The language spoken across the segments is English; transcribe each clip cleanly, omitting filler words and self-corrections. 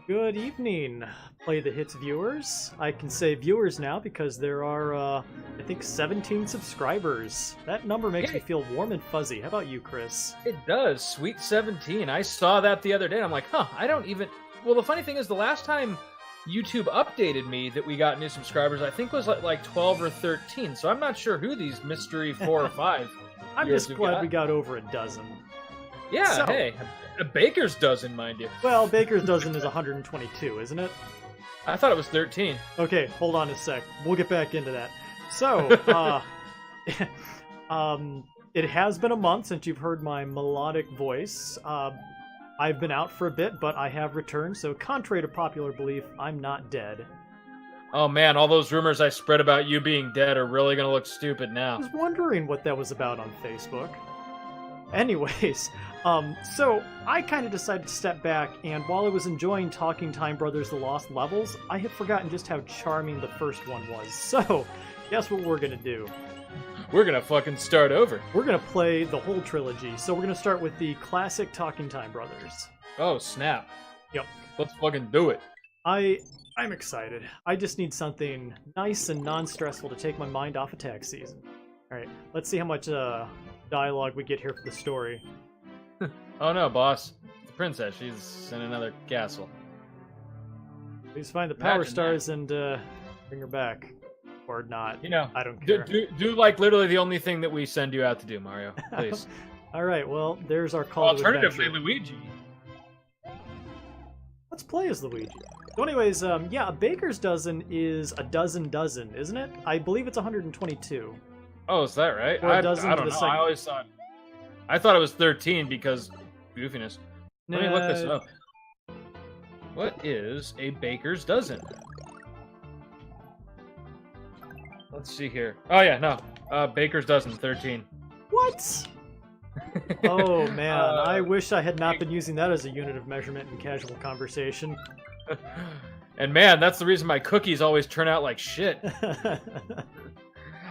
Good evening, Play the Hits viewers. I can say viewers now because there are, I think, 17 subscribers. That number makes me feel warm and fuzzy. How about you, Chris? It does. Sweet 17. I saw that the other day, and I'm like, I don't even... Well, the funny thing is, the last time YouTube updated me that we got new subscribers, I think was like 12 or 13, so I'm not sure who these mystery 4 or 5 I'm just glad we got over a dozen. Yeah, So- hey, a baker's dozen, mind you. Well, Baker's dozen is 122, isn't it? I thought it was 13. Okay, hold on a sec. We'll get back into that. So, it has been a month since you've heard my melodic voice. I've been out for a bit, but I have returned, so contrary to popular belief, I'm not dead. Oh man, all those rumors I spread about you being dead are really gonna look stupid I now. was wondering what that was about on Facebook. Anyways, so I kind of decided to step back, and while I was enjoying Talking Time Brothers The Lost Levels, I had forgotten just how charming the first one was. So, guess what we're gonna do? We're gonna fucking start over. We're gonna play the whole trilogy. So we're gonna start with the classic Talking Time Brothers. Oh, snap. Yep. Let's fucking do it. I'm excited. I just need something nice and non-stressful to take my mind off of tax season. Alright, let's see how much dialogue we get here for the story. Oh no, boss. The princess, she's in another castle. Please find the power Imagine stars and bring her back. Or not. You know, I don't do, care. do like literally the only thing that we send you out to do, Mario. Please. Alright, well, there's our call to Alternatively, adventure. Luigi. Let's play as Luigi. So anyways, yeah, a baker's dozen is a dozen, isn't it? I believe it's 122. Oh, is that right? Or a I dozen don't to the know. second. I thought it was 13 because goofiness. Let me look this Nah, up. What is a baker's dozen? Let's see here. Oh yeah, no. Baker's dozen, 13. What? Oh man, I Uh, wish I had not been using that as a unit of measurement in casual conversation. And man, that's the reason my cookies always turn out like shit.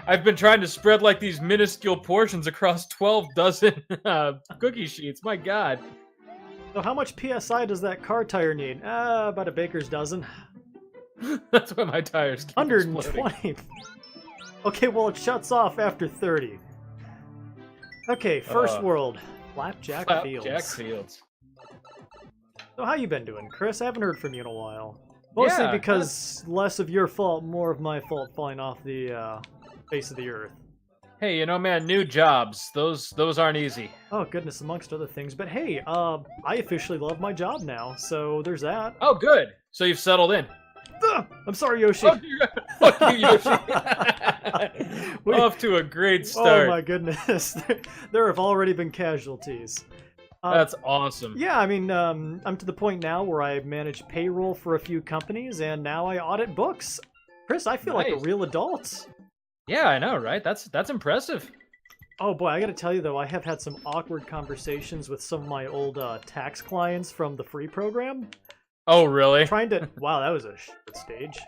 I've been trying to spread like these minuscule portions across 12 dozen cookie sheets. My god. So how much PSI does that car tire need? About a baker's dozen. That's why my tires keep exploding. 120. Okay, well it shuts off after 30. Okay, first world. Flapjack Fields. Fields. So how you been doing, Chris? I haven't heard from you in a while. Mostly Yeah, because less of your fault, more of my fault falling off the face of the earth. Hey, you know, man, new jobs. Those aren't easy. Oh goodness, amongst other things. But hey, I officially love my job now, so there's that. Oh, good. So you've settled in. I'm sorry, Yoshi. Fuck you, Yoshi. Off to a great start. Oh my goodness, there have already been casualties. That's awesome. Yeah, I mean, I'm to the point now where I manage payroll for a few companies, and now I audit books. Chris, I feel like a Nice. real adult. Yeah, I know, right? That's impressive. Oh boy, I gotta tell you though, I have had some awkward conversations with some of my old tax clients from the free program. Oh, really? Trying to... Wow, that was a shit stage.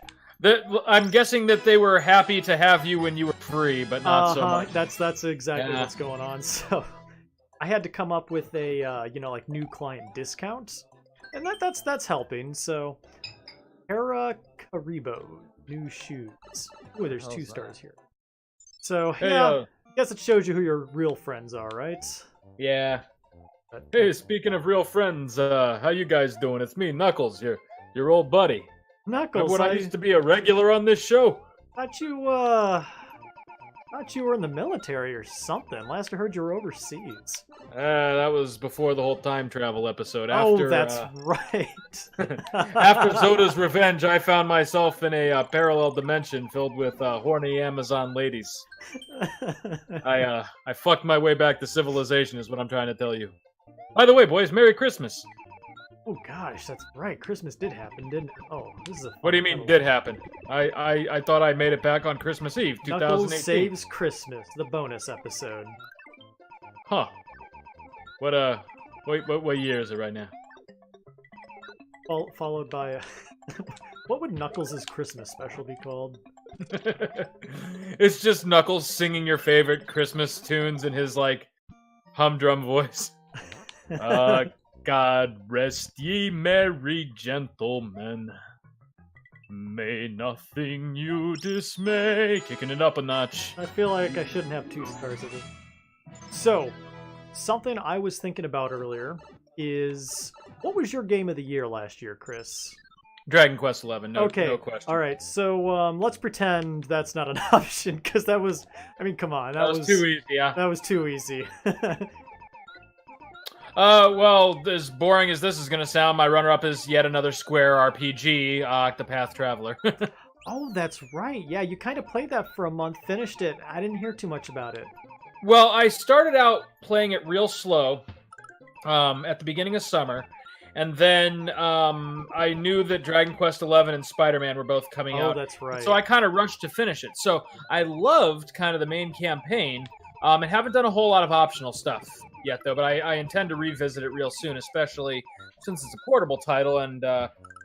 I'm guessing that they were happy to have you when you were free, but not so much. That's exactly Yeah. what's going on. So, I had to come up with a like new client discount, and that's helping. So, Caribo, new shoes. Ooh, there's How's 2 that? stars here. So Hey, yeah, guess it shows you who your real friends are, right? yeah. Hey, speaking of real friends, how you guys doing? It's me, Knuckles, your old buddy. Knuckles, When I used to be a regular on this show. thought you were in the military or something. Last I heard, you were overseas. That was before the whole time travel episode. Oh, After, that's right. after Zoda's revenge, I found myself in a parallel dimension filled with horny Amazon ladies. I fucked my way back to civilization, is what I'm trying to tell you. By the way, boys, Merry Christmas. Oh gosh, that's right. Christmas did happen, didn't it? Oh, this is a. What do you mean did happen? I thought I made it back on Christmas Eve, Knuckles 2018. Saves Christmas, the bonus episode. Huh. What what year is it right now? Followed by what would Knuckles' Christmas special be called? It's just Knuckles singing your favorite Christmas tunes in his like humdrum voice. God rest ye merry gentlemen. May nothing you dismay. Kicking it up a notch. I feel like I shouldn't have 2 stars of it. So, something I was thinking about earlier is, what was your game of the year last year, Chris? Dragon Quest XI, no question. All right, so let's pretend that's not an option, because that was, I mean, come on. That was too easy, yeah. That was too easy. Well, as boring as this is going to sound, my runner-up is yet another Square RPG, Octopath Traveler. Oh, that's right. Yeah, you kind of played that for a month, finished it. I didn't hear too much about it. Well, I started out playing it real slow at the beginning of summer, and then I knew that Dragon Quest XI and Spider-Man were both coming out. Oh, that's right. So I kind of rushed to finish it. So I loved kind of the main campaign, and haven't done a whole lot of optional stuff yet, though, but I intend to revisit it real soon, especially since it's a portable title, and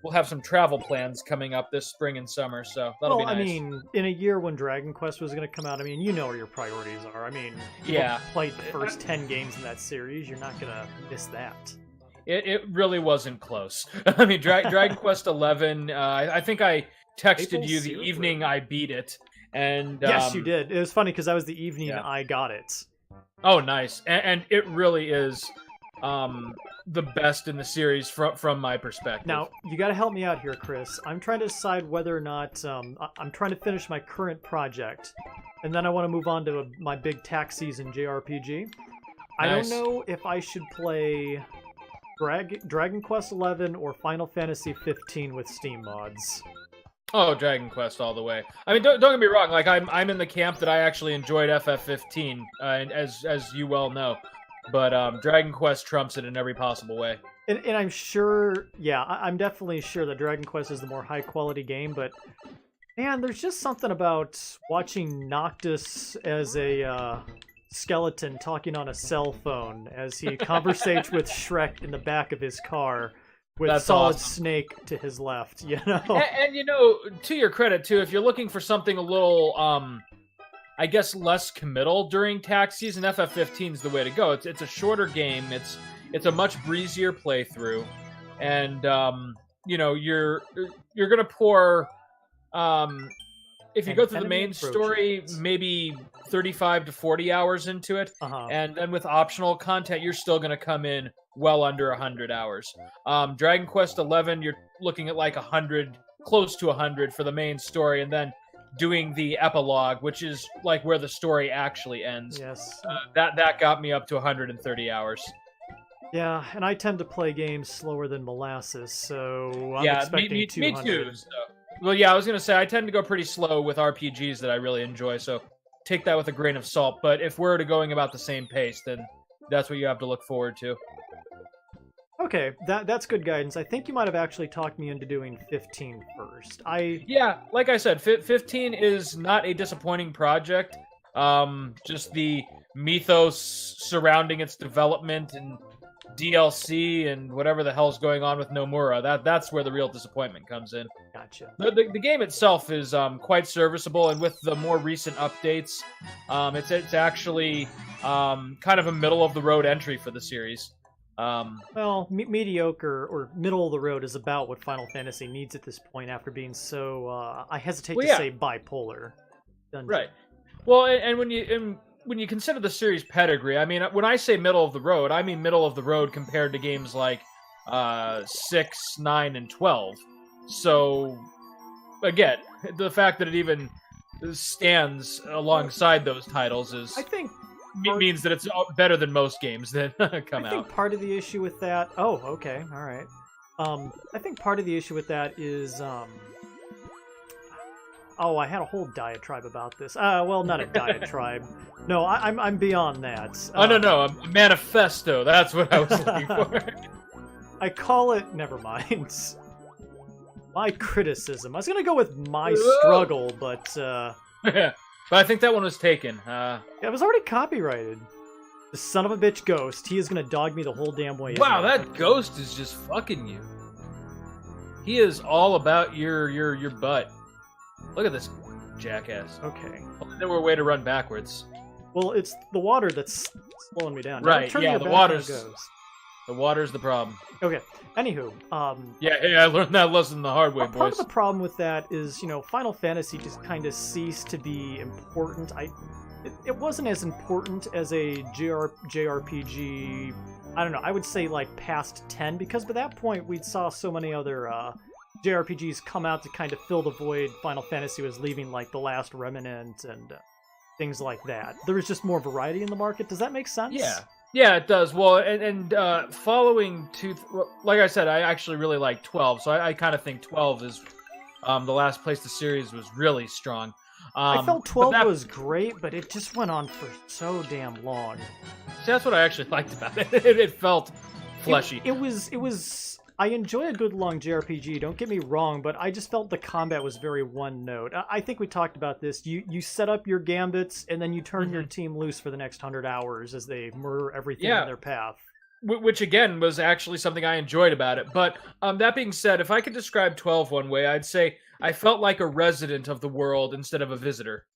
we'll have some travel plans coming up this spring and summer, so that'll be nice. I mean, in a year when Dragon Quest was going to come out, I mean, you know where your priorities are. I mean, you played the first 10 games in that series, you're not going to miss that. It really wasn't close. I mean, Dragon Quest XI, I think I texted you the evening I beat it, and... Yes, you did. It was funny, because that was the evening I got it. Oh, nice. And it really is the best in the series from my perspective. Now, you got to help me out here, Chris. I'm trying to decide whether or not... I'm trying to finish my current project, and then I want to move on to my big tax season JRPG. I don't know if I should play Dragon Quest XI or Final Fantasy 15 with Steam mods. Oh, Dragon Quest all the way. I mean, don't get me wrong. Like, I'm in the camp that I actually enjoyed FF15, as you well know. But Dragon Quest trumps it in every possible way. And I'm sure, I'm definitely sure that Dragon Quest is the more high-quality game, but, man, there's just something about watching Noctis as a skeleton talking on a cell phone as he conversates with Shrek in the back of his car. With Solid Snake to his left, you know? And, you know, to your credit, too, if you're looking for something a little, I guess, less committal during tax season, FF15 is the way to go. It's a shorter game. It's a much breezier playthrough. And, you know, you're going to pour, if you go through the main story, maybe 35 to 40 hours into it. And then with optional content, you're still going to come in well under 100 hours. Dragon Quest XI, you're looking at like 100, close to 100 for the main story, and then doing the epilogue, which is like where the story actually ends. Yes. That got me up to 130 hours. Yeah, and I tend to play games slower than molasses, so I'm expecting 200. Me too. So. Well, yeah, I was going to say, I tend to go pretty slow with RPGs that I really enjoy, so take that with a grain of salt. But if we're going about the same pace, then that's what you have to look forward to. Okay, that's good guidance. I think you might have actually talked me into doing 15 first. Yeah, like I said, 15 is not a disappointing project. Just the mythos surrounding its development and DLC and whatever the hell's going on with Nomura. That's where the real disappointment comes in. Gotcha. The game itself is quite serviceable, and with the more recent updates, it's actually kind of a middle-of-the-road entry for the series. Well, mediocre or middle of the road is about what Final Fantasy needs at this point after being so, I hesitate to say bipolar. Dungeon. Right. Well, and when you consider the series pedigree, I mean, when I say middle of the road, I mean middle of the road compared to games like 6, 9, and 12. So, again, the fact that it even stands alongside those titles is... It means that it's better than most games that come out. I think part of the issue with that... Oh, okay, all right. I think part of the issue with that is... Oh, I had a whole diatribe about this. Well, not a diatribe. No, I'm beyond that. No, a manifesto. That's what I was looking for. I call it... Never mind. My criticism. I was going to go with my struggle, but... But I think that one was taken. It was already copyrighted. The son of a bitch ghost. He is going to dog me the whole damn way. Wow, that ghost is just fucking you. He is all about your butt. Look at this jackass. Okay. Well, there were a way to run backwards. Well, it's the water that's slowing me down. Right, yeah, the water's... The water's the problem. Okay. Anywho, Yeah, hey, I learned that lesson the hard way, part boys. of the problem with that is, Final Fantasy just kind of ceased to be important. It wasn't as important as a JRPG. I don't know. I would say like past 10, because by that point we saw so many other JRPGs come out to kind of fill the void Final Fantasy was leaving, like The Last Remnant and things like that. There was just more variety in the market. Does that make sense? Yeah, it does. Well, and following like I said, I actually really like 12, so I kind of think 12 is the last place the series was really strong. I felt 12 was great, but it just went on for so damn long. See, that's what I actually liked about it. It felt fleshy. It was. I enjoy a good long JRPG, don't get me wrong, but I just felt the combat was very one note. I think we talked about this. You set up your gambits, and then you turn your team loose for the next 100 hours as they murder everything in their path. Which, again, was actually something I enjoyed about it. But that being said, if I could describe 12 one way, I'd say I felt like a resident of the world instead of a visitor.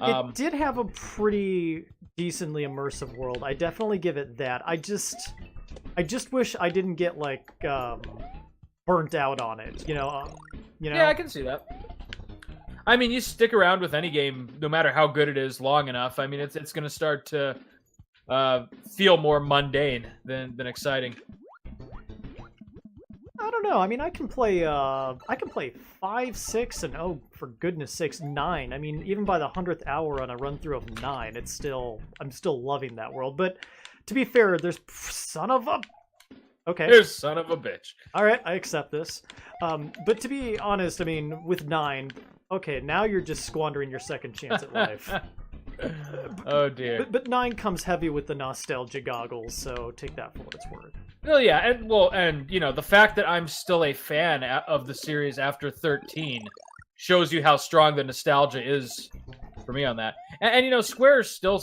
It did have a pretty decently immersive world. I definitely give it that. I just wish I didn't get like burnt out on it. Yeah, I can see that. I mean, you stick around with any game, no matter how good it is, long enough. I mean, it's going to start to feel more mundane than exciting. I don't know. I mean, I can play 5, 6, and for goodness sakes, 9. I mean, even by the 100th hour on a run through of 9, I'm still loving that world. But to be fair, there's okay. There's son of a bitch. All right, I accept this. But to be honest, I mean, with 9, okay, now you're just squandering your second chance at life. Oh dear. But 9 comes heavy with the nostalgia goggles, so take that for what it's worth. Well, yeah, and the fact that I'm still a fan of the series after 13 shows you how strong the nostalgia is for me on that. And Square still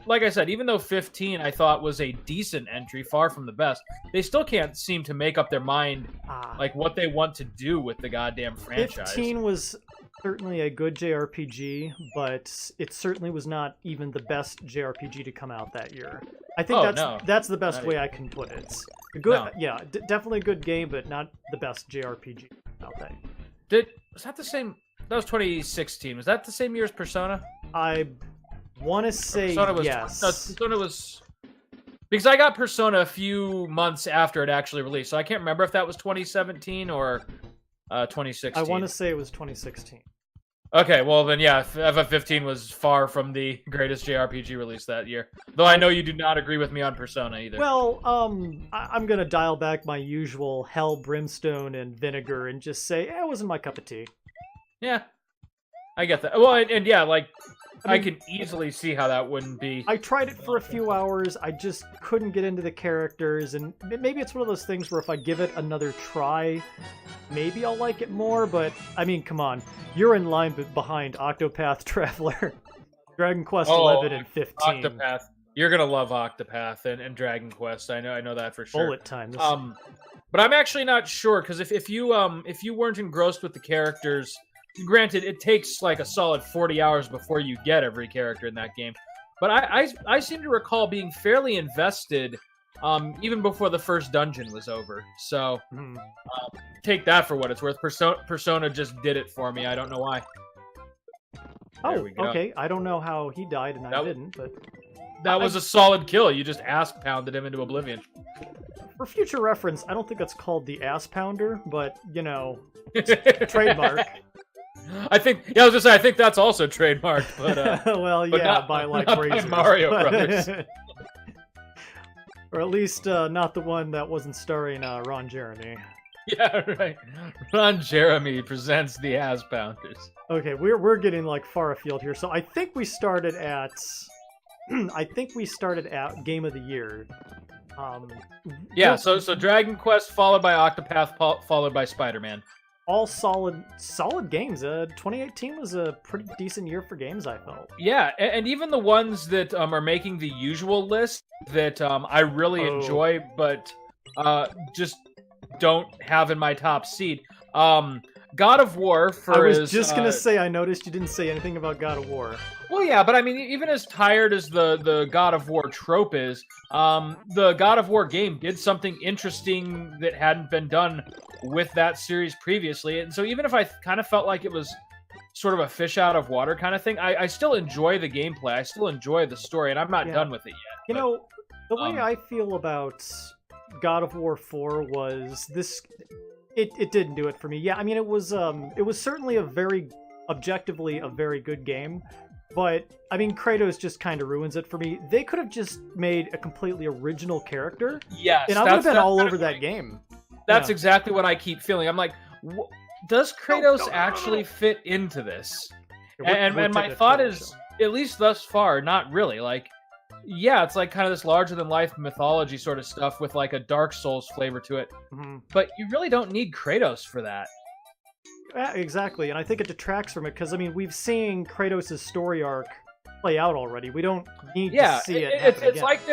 like I said, even though 15 I thought was a decent entry, far from the best, they still can't seem to make up their mind like what they want to do with the goddamn franchise. 15 was certainly a good JRPG, but it certainly was not even the best JRPG to come out that year. I think that's the best way I can put it. Definitely a good game, but not the best JRPG out there. Was that the same? That was 2016. Was that the same year as Persona? I want to say yes. Persona was... Because I got Persona a few months after it actually released, so I can't remember if that was 2017 or 2016. I want to say it was 2016. Okay, well then, yeah, FF15 was far from the greatest JRPG release that year. Though I know you do not agree with me on Persona either. Well, I'm gonna dial back my usual hell, brimstone, and vinegar and just say, it wasn't my cup of tea. Yeah, I get that. Well, and yeah, like, I can easily see how that wouldn't be. I tried it for a few hours. I just couldn't get into the characters, and maybe it's one of those things where if I give it another try, maybe I'll like it more, but, I mean, come on. You're in line behind Octopath Traveler, Dragon Quest 11 and 15. Octopath. You're gonna love Octopath and Dragon Quest. I know that for sure. Bullet time. But I'm actually not sure, because if you weren't engrossed with the characters, granted, it takes like a solid 40 hours before you get every character in that game. But I seem to recall being fairly invested even before the first dungeon was over. So take that for what it's worth. Persona just did it for me. I don't know why. Oh, okay. I don't know how he died and I didn't, but... That was a solid kill. You just ass-pounded him into oblivion. For future reference, I don't think that's called the ass-pounder, but, trademark. I was gonna say, I think that's also trademarked, but well, but yeah, not, by like not razors, by Mario Brothers, or at least not the one that wasn't starring Ron Jeremy. Yeah, right. Ron Jeremy presents the Ass Pounders. Okay, we're getting like far afield here, so I think we started at Game of the Year. Yeah, so Dragon Quest followed by Octopath followed by Spider-Man. All solid games. 2018 was a pretty decent year for games, I felt. Yeah, and even the ones that are making the usual list that I really enjoy, but just don't have in my top seed. God of War for I was his, just gonna say, I noticed you didn't say anything about God of War. Well, yeah, but I mean, even as tired as the God of War trope is, the God of War game did something interesting that hadn't been done with that series previously. And so even if I kind of felt like it was sort of a fish out of water kind of thing, I still enjoy the gameplay. I still enjoy the story, and I'm not done with it yet. You know, the way I feel about God of War 4 was this... It didn't do it for me. Yeah, I mean, it was certainly objectively a very good game, but I mean, Kratos just kind of ruins it for me. They could have just made a completely original character. Yes, and I would have been all over that game. That's exactly what I keep feeling. I'm like, does Kratos actually fit into this? And my thought is, at least thus far, not really. Like, yeah, it's like kind of this larger-than-life mythology sort of stuff with like a Dark Souls flavor to it. Mm-hmm. But you really don't need Kratos for that. Yeah, exactly, and I think it detracts from it because, I mean, we've seen Kratos' story arc play out already. We don't need to see it happen it's like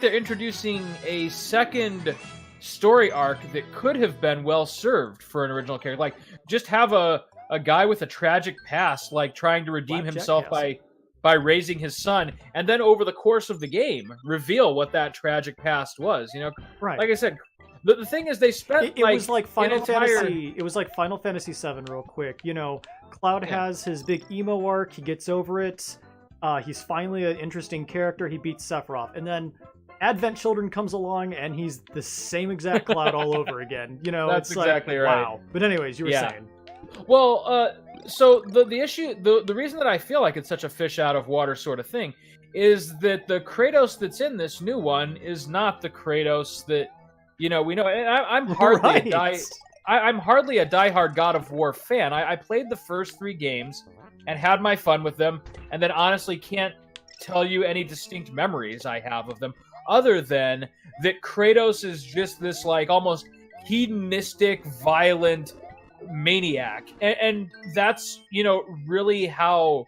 they're introducing a second story arc that could have been well served for an original character. Like, just have a guy with a tragic past, like trying to redeem himself by raising his son, and then over the course of the game, reveal what that tragic past was. You know, right? Like I said, the thing is, they spent it was like Final Fantasy. It was like Final Fantasy VII, real quick. You know, Cloud has his big emo arc. He gets over it. He's finally an interesting character. He beats Sephiroth, and then Advent Children comes along, and he's the same exact Cloud all over again. You know, that's it's exactly like, right. Wow. But anyways, you were saying. Well, so the issue, the reason that I feel like it's such a fish out of water sort of thing is that the Kratos that's in this new one is not the Kratos that, you know, we know. And I'm hardly I'm hardly a diehard God of War fan. I played the first 3 games and had my fun with them, and then honestly can't tell you any distinct memories I have of them, other than that Kratos is just this like almost hedonistic, violent maniac, and that's, you know, really how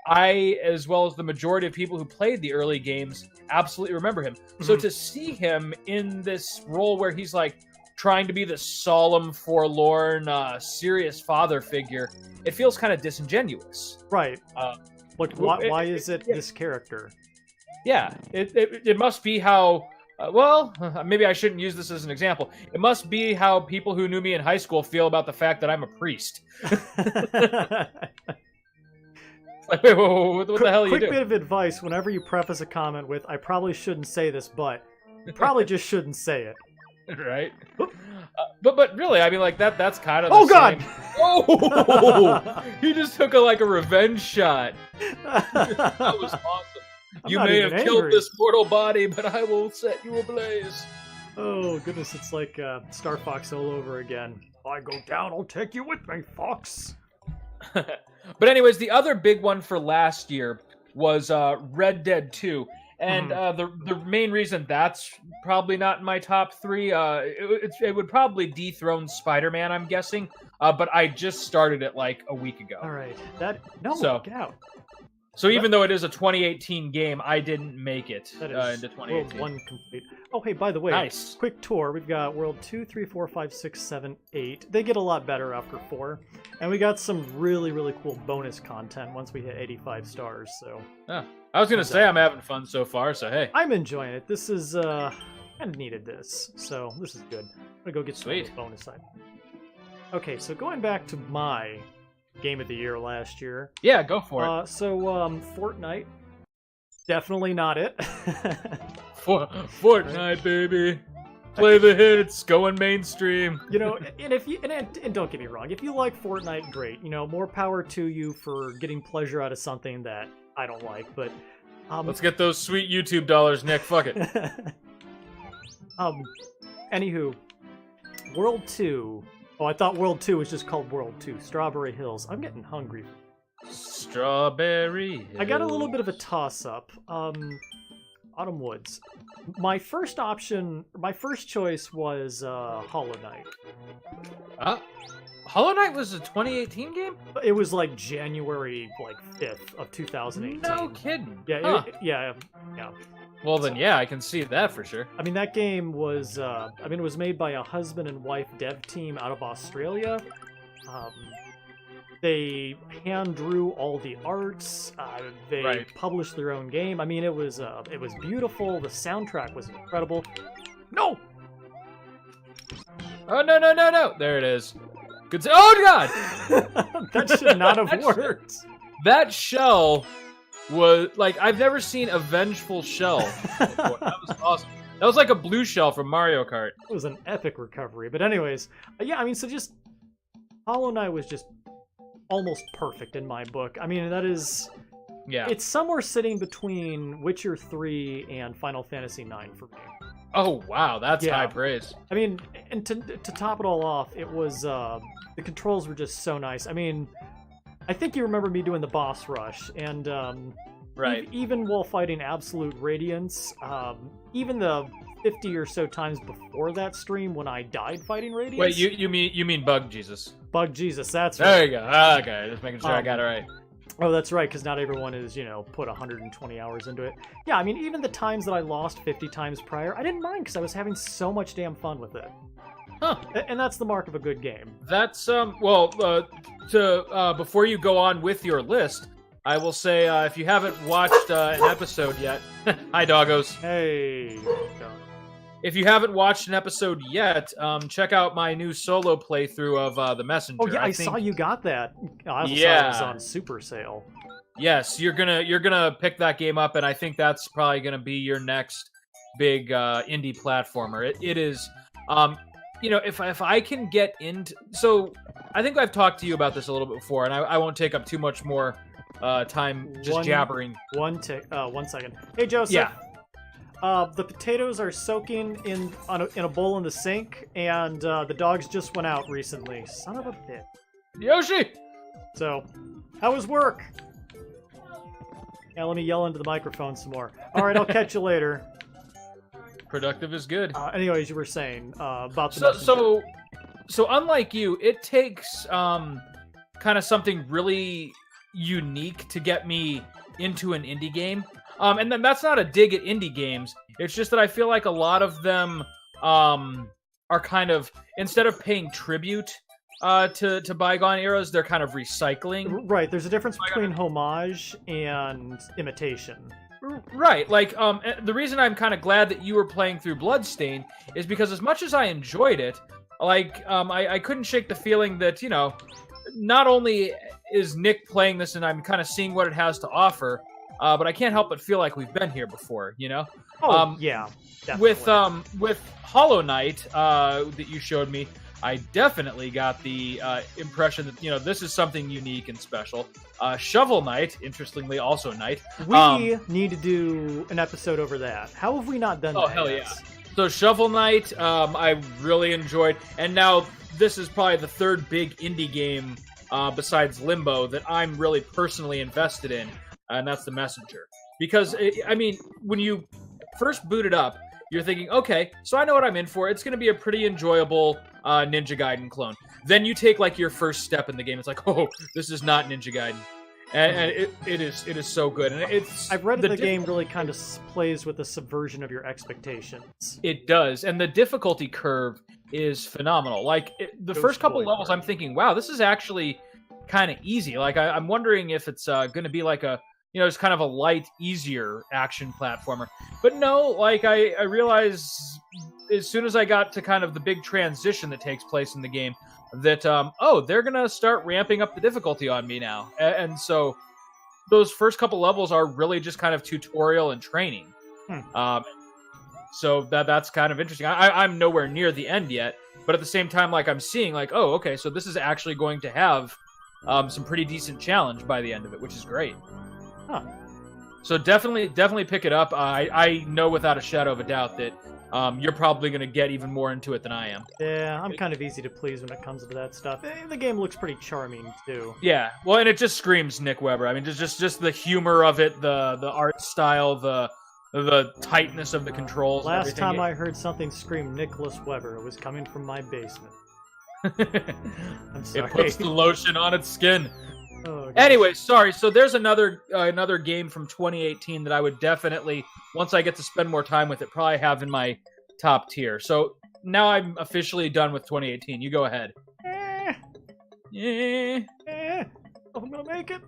I, as well as the majority of people who played the early games, absolutely remember him. Mm-hmm. So to see him in this role where he's like trying to be the solemn, forlorn, serious father figure, it feels kind of disingenuous. Right. Look, why is it this character? Yeah, it must be how. Well, maybe I shouldn't use this as an example. It must be how people who knew me in high school feel about the fact that I'm a priest. Like, wait, what the hell are you doing? Quick bit of advice: whenever you preface a comment with "I probably shouldn't say this," but you probably just shouldn't say it. Right? But really, I mean, like that's kind of. Oh God! Same. Oh! He just took a revenge shot. That was awesome. You may have killed this mortal body, but I will set you ablaze. Oh, goodness, it's like Star Fox all over again. If I go down, I'll take you with me, Fox. But anyways, the other big one for last year was Red Dead 2. And the main reason that's probably not in my top 3, it would probably dethrone Spider-Man, I'm guessing. But I just started it like a week ago. All right. Get out. So even though it is a 2018 game, I didn't make it into 2018. World 1 complete. Oh, hey, by the way, nice. Quick tour. We've got World 2, 3, 4, 5, 6, 7, 8. They get a lot better after 4. And we got some really, really cool bonus content once we hit 85 stars. So. I was going to say I'm having fun so far, so hey. I'm enjoying it. This is, kind of needed this. So this is good. I'm going to go get some bonus side. Okay, so going back to my Game of the Year last year. Yeah, go for it. So, Fortnite. Definitely not it. Fortnite, baby. Play the hits, going mainstream. You know, and if you and don't get me wrong, if you like Fortnite, great. You know, more power to you for getting pleasure out of something that I don't like. But let's get those sweet YouTube dollars, Nick. Fuck it. Anywho, World 2. Oh, I thought World 2 was just called World 2. Strawberry Hills. I'm getting hungry. Strawberry Hills. I got a little bit of a toss-up. Autumn Woods. My first choice was Hollow Knight. Hollow Knight was a 2018 game? It was like January 5th of 2018. No kidding. Yeah, yeah. Well, then, yeah, I can see that for sure. I mean, that game was, it was made by a husband and wife dev team out of Australia. They hand drew all the arts. They Right. published their own game. I mean, it was beautiful. The soundtrack was incredible. No. Oh no! There it is. Good. Oh god! That should not have worked. That shell was like I've never seen a vengeful shell before. That was awesome. That was like a blue shell from Mario Kart. It was an epic recovery. But anyways, yeah, I mean, so just Hollow Knight was just almost perfect in my book. I mean, that is... Yeah. It's somewhere sitting between Witcher 3 and Final Fantasy 9 for me. Oh, wow. That's Yeah. high praise. I mean, and to top it all off, it was... the controls were just so nice. I mean, I think you remember me doing the boss rush, and... Right. Even while fighting Absolute Radiance, even the 50 or so times before that stream when I died fighting Radiance... Wait, you mean Bug Jesus? Bug Jesus, that's There right. you go. Okay, just making sure I got it right. Oh, that's right, because not everyone is, put 120 hours into it. Yeah, I mean, even the times that I lost 50 times prior, I didn't mind because I was having so much damn fun with it. Huh. And that's the mark of a good game. That's, before you go on with your list, I will say, if you haven't watched an episode yet... Hi, doggos. Hey. If you haven't watched an episode yet, check out my new solo playthrough of The Messenger. Oh, yeah, I think... saw you got that. I also saw Yeah. it was on Super Sale. Yes, you're gonna pick that game up, and I think that's probably gonna be your next big indie platformer. It is, if I can get into... So, I think I've talked to you about this a little bit before, and I won't take up too much more time just jabbering. One second. Hey, Joseph. Yeah. The potatoes are soaking in a bowl in the sink, and the dogs just went out recently. Son of a bitch. Yoshi! So, how was work? Yeah, let me yell into the microphone some more. All right, I'll catch you later. Productive is good. Anyways, you were saying about the messenger. So unlike you, it takes kind of something really unique to get me into an indie game. And then that's not a dig at indie games. It's just that I feel like a lot of them are kind of, instead of paying tribute to bygone eras, they're kind of recycling. Right, there's a difference between homage and imitation. Right, like, the reason I'm kind of glad that you were playing through Bloodstain is because as much as I enjoyed it, like, I couldn't shake the feeling that, not only is Nick playing this and I'm kind of seeing what it has to offer, but I can't help but feel like we've been here before, Oh, yeah, definitely. With Hollow Knight that you showed me, I definitely got the impression that, this is something unique and special. Shovel Knight, interestingly, also Knight. We need to do an episode over that. How have we not done that? Oh, hell yeah. So Shovel Knight, I really enjoyed. And now this is probably the third big indie game besides Limbo that I'm really personally invested in, and that's The Messenger. Because, when you first boot it up, you're thinking, okay, so I know what I'm in for. It's going to be a pretty enjoyable Ninja Gaiden clone. Then you take, your first step in the game. It's like, oh, this is not Ninja Gaiden. And it is so good. And I've read the game really kind of plays with the subversion of your expectations. It does. And the difficulty curve is phenomenal. The first couple levels, I'm thinking, wow, this is actually kind of easy. I'm wondering if it's going to be like a, it's kind of a light, easier action platformer. But no, I realize as soon as I got to kind of the big transition that takes place in the game, that, they're going to start ramping up the difficulty on me now. And so those first couple levels are really just kind of tutorial and training. So that's kind of interesting. I'm nowhere near the end yet, but at the same time, I'm seeing, oh, okay, so this is actually going to have some pretty decent challenge by the end of it, which is great. Huh. So definitely pick it up. I know without a shadow of a doubt that you're probably going to get even more into it than I am. Yeah, I'm kind of easy to please when it comes to that stuff. The game looks pretty charming, too. Yeah, well, and it just screams Nick Weber. I mean, just the humor of it, the art style, the tightness of the controls. Last time I heard something scream Nicholas Weber, it was coming from my basement. I'm sorry. It puts the lotion on its skin. Oh, gosh. Anyway, sorry. So there's another game from 2018 that I would definitely, once I get to spend more time with it, probably have in my top tier. So now I'm officially done with 2018. You go ahead. Yeah. I'm gonna make it.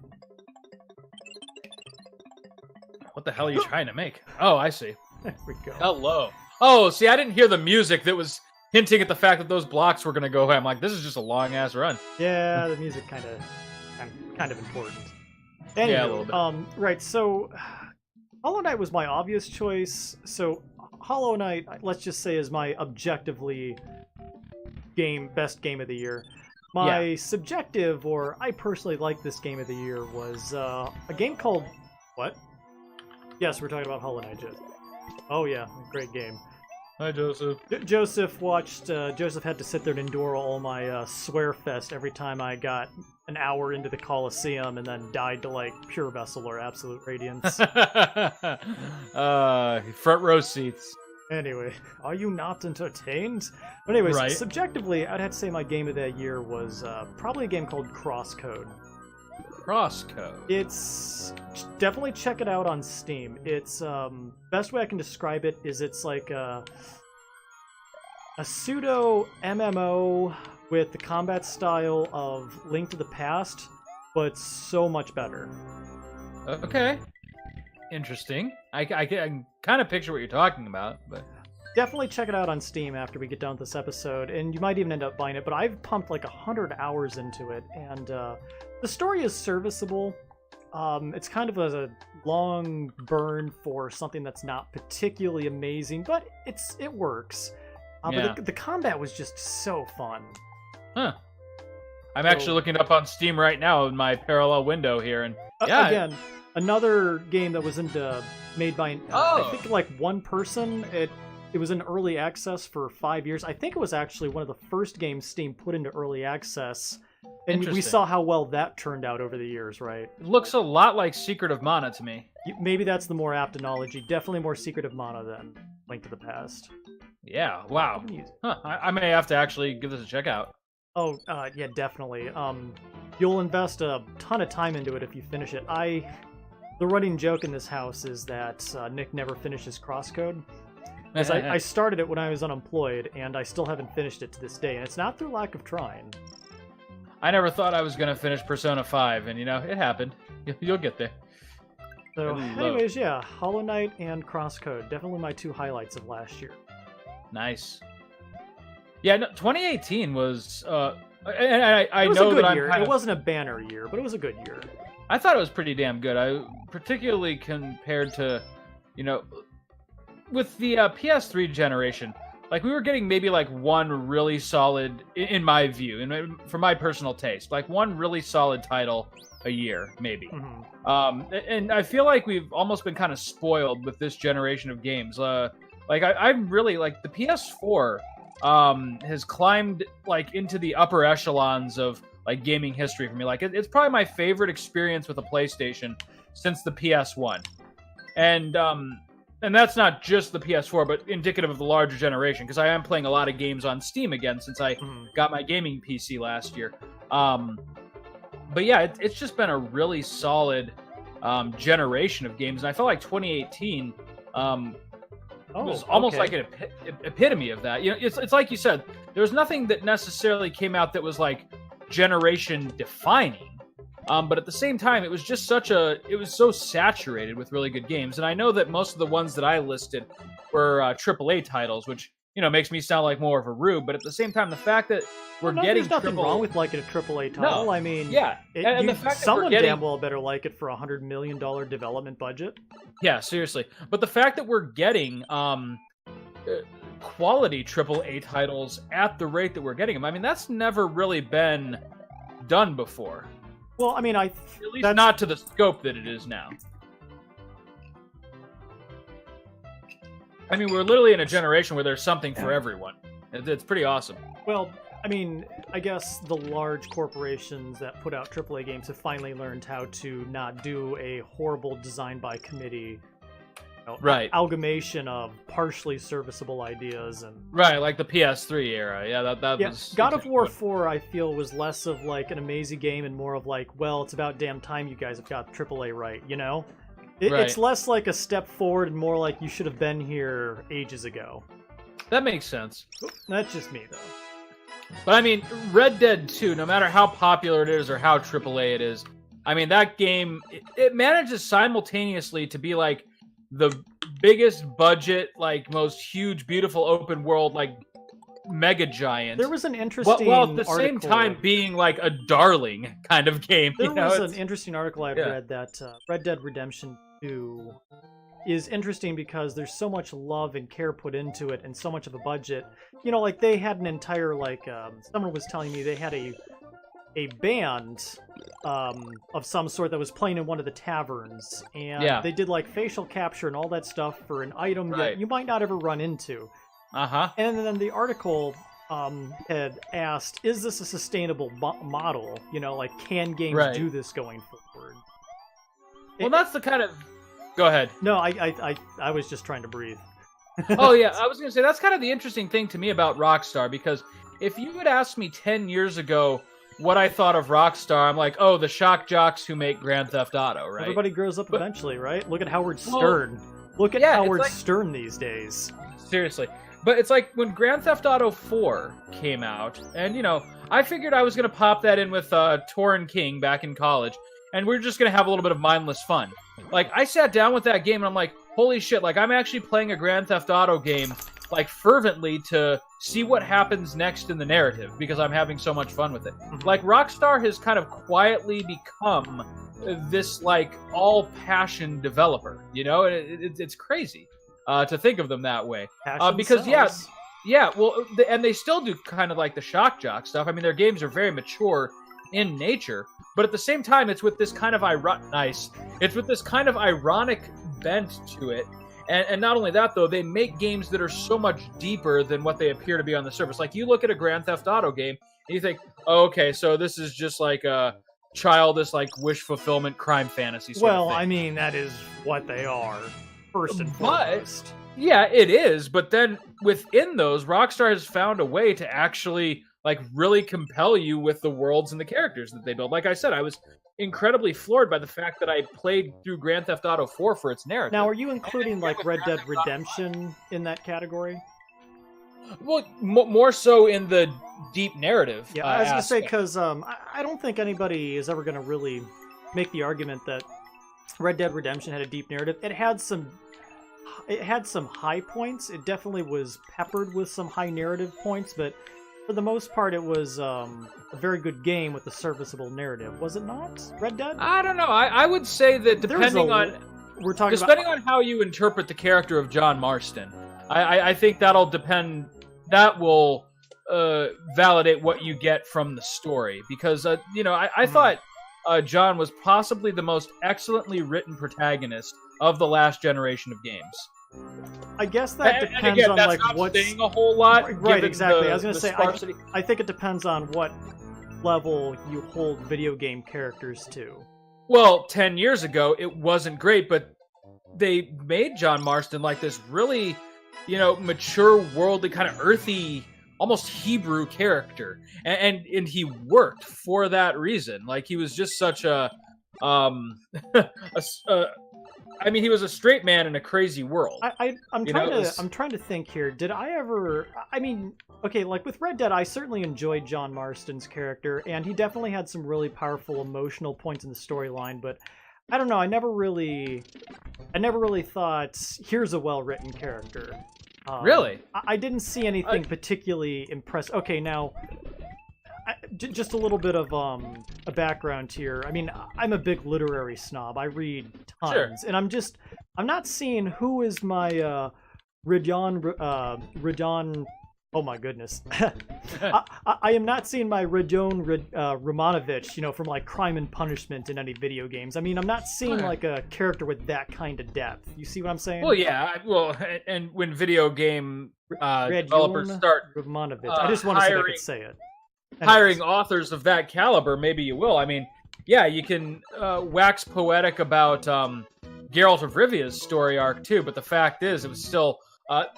What the hell are you trying to make? Oh, I see. There we go. Hello. Oh, see, I didn't hear the music that was hinting at the fact that those blocks were going to go away. I'm like, this is just a long-ass run. Yeah, the music kind of important. Anyway, Yeah, a little bit. Right, so Hollow Knight was my obvious choice. So Hollow Knight, let's just say, is my objectively best game of the year. My subjective, or I personally like this game of the year, was a game called... What? Yes, we're talking about Hollow Knight, Joseph. Oh yeah, great game. Hi, Joseph. Joseph had to sit there and endure all my swear fest every time I got an hour into the Coliseum and then died to like Pure Vessel or Absolute Radiance. Front row seats. Anyway, are you not entertained? But anyways, Right. subjectively, I'd have to say my game of that year was probably a game called Crosscode. Crosscode. It's definitely check it out on Steam. It's best way I can describe it is it's like a pseudo MMO with the combat style of Link to the Past, but so much better. Okay. Interesting. I can kind of picture what you're talking about, but Definitely check it out on Steam after we get done with this episode, and you might even end up buying it, but I've pumped like 100 hours into it, and the story is serviceable. It's kind of a long burn for something that's not particularly amazing, but it works. Yeah. But the combat was just so fun. Huh. I'm actually looking it up on Steam right now in my parallel window here, and yeah. Again, another game that was made by I think like one person. It was in early access for 5 years. I think it was actually one of the first games Steam put into early access. And we saw how well that turned out over the years, right? It looks a lot like Secret of Mana to me. Maybe that's the more apt analogy. Definitely more Secret of Mana than Link to the Past. Yeah, wow. Huh. I may have to actually give this a check out. Oh, yeah, definitely. You'll invest a ton of time into it if you finish it. The running joke in this house is that Nick never finishes Crosscode. As I started it when I was unemployed, and I still haven't finished it to this day, and it's not through lack of trying. I never thought I was going to finish Persona 5, and, it happened. You'll get there. So, anyways, yeah, Hollow Knight and Crosscode, definitely my two highlights of last year. Nice. Yeah, no, 2018 was... and I it was know a good that year. I'm It wasn't a banner year, but it was a good year. I thought it was pretty damn good. Particularly compared to, with the PS3 generation, like we were getting maybe like one really solid, in my view, and for my personal taste, like one really solid title a year, maybe. Mm-hmm. And I feel like we've almost been kind of spoiled with this generation of games. I'm really like the PS4 has climbed like into the upper echelons of like gaming history for me. Like it's probably my favorite experience with a PlayStation since the PS1, and that's not just the PS4, but indicative of the larger generation, because I am playing a lot of games on Steam again since I got my gaming PC last year. But yeah, it's just been a really solid generation of games, and I felt like 2018 was almost like an epitome of that. It's like you said, there was nothing that necessarily came out that was like generation defining. But at the same time, it was just it was so saturated with really good games. And I know that most of the ones that I listed were AAA titles, which, makes me sound like more of a rube. But at the same time, the fact that there's nothing wrong with liking a AAA title. No. I mean, yeah. And the fact that someone damn well better like it for $100 million development budget. Yeah, seriously. But the fact that we're getting quality AAA titles at the rate that we're getting them, I mean, that's never really been done before. Well, I mean, at least not to the scope that it is now. I mean, we're literally in a generation where there's something for everyone. It's pretty awesome. Well, I mean, I guess the large corporations that put out AAA games have finally learned how to not do a horrible design by committee, amalgamation of partially serviceable ideas and like the PS3 era. Yeah, that was God of War 4. I feel was less of like an amazing game and more of like, well, it's about damn time you guys have got AAA right. It's less like a step forward and more like you should have been here ages ago. That makes sense. That's just me though. But I mean, Red Dead 2, no matter how popular it is or how AAA it is, I mean, that game, it manages simultaneously to be like the biggest budget, like most huge, beautiful open world, like mega giant. There was an interesting while at the same time being like a darling kind of game. There was an interesting article I've read that Red Dead Redemption 2 is interesting because there's so much love and care put into it and so much of a budget. You know, like they had an entire, like, someone was telling me they had a band of some sort that was playing in one of the taverns, and they did like facial capture and all that stuff for an item that you might not ever run into. And then the article had asked, is this a sustainable model? You know, like, can games do this going forward? Well, that's the kind of... Go ahead. No, I was just trying to breathe. Oh, yeah, I was going to say, that's kind of the interesting thing to me about Rockstar, because if you had asked me 10 years ago what I thought of Rockstar, I'm like, oh, the shock jocks who make Grand Theft Auto, right? Everybody grows up eventually, right? Look at Howard Stern. Look at Howard Stern these days. Seriously. But it's like when Grand Theft Auto 4 came out, and, you know, I figured I was going to pop that in with Torrin King back in college, and we're just going to have a little bit of mindless fun. Like, I sat down with that game, and I'm like, holy shit, like, I'm actually playing a Grand Theft Auto game, like, fervently to see what happens next in the narrative, because I'm having so much fun with it. Like, Rockstar has kind of quietly become this, like, all-passion developer, you know? It's crazy to think of them that way. Because, well, and they still do kind of like the shock jock stuff. I mean, their games are very mature in nature, but at the same time, it's with this kind of ironic bent to it. And not only that, though, they make games that are so much deeper than what they appear to be on the surface. Like, you look at a Grand Theft Auto game, and you think, oh, okay, so this is just like a childish, like, wish fulfillment crime fantasy sort of thing. I mean, that is what they are, first and foremost. Yeah, it is, but then within those, Rockstar has found a way to actually, like, really compel you with the worlds and the characters that they build. Like I said, I was incredibly floored by the fact that I played through Grand Theft Auto 4 for its narrative. Now, are you including, like, Red Dead Redemption in that category? Well, more so in the deep narrative. Yeah, I was going to say, because I don't think anybody is ever going to really make the argument that Red Dead Redemption had a deep narrative. It had some high points. It definitely was peppered with some high narrative points, but for the most part, it was a very good game with a serviceable narrative. Was it not, Red Dead? I don't know. I would say that depending on how you interpret the character of John Marston, I think that'll depend. That will validate what you get from the story, because I thought John was possibly the most excellently written protagonist of the last generation of games. I guess that depends again, on, that's like, not what's saying a whole lot. Right, exactly. I was going to say, sparsity. I think it depends on what level you hold video game characters to. Well, 10 years ago, it wasn't great, but they made John Marston like this really, mature, worldly, kind of earthy, almost Hebrew character, and he worked for that reason. Like, he was just such I mean, he was a straight man in a crazy world. I'm trying to think here. Did I ever? I mean, okay, like with Red Dead, I certainly enjoyed John Marston's character, and he definitely had some really powerful emotional points in the storyline. But I don't know. I never really thought, here's a well-written character. Really? I didn't see anything particularly impressive. Okay, now, just a little bit of a background here. I mean, I'm a big literary snob. I read tons, and I'm not seeing who is my Radon. Oh my goodness, I am not seeing my Radon Romanovich, from like Crime and Punishment in any video games. I mean, I'm not seeing like a character with that kind of depth. You see what I'm saying? Well, yeah. Well, and when video game developers start Romanovich, I just want to see if I could say it. Hiring authors of that caliber, maybe you will. I mean, yeah, you can wax poetic about Geralt of Rivia's story arc too, but the fact is, it was still, and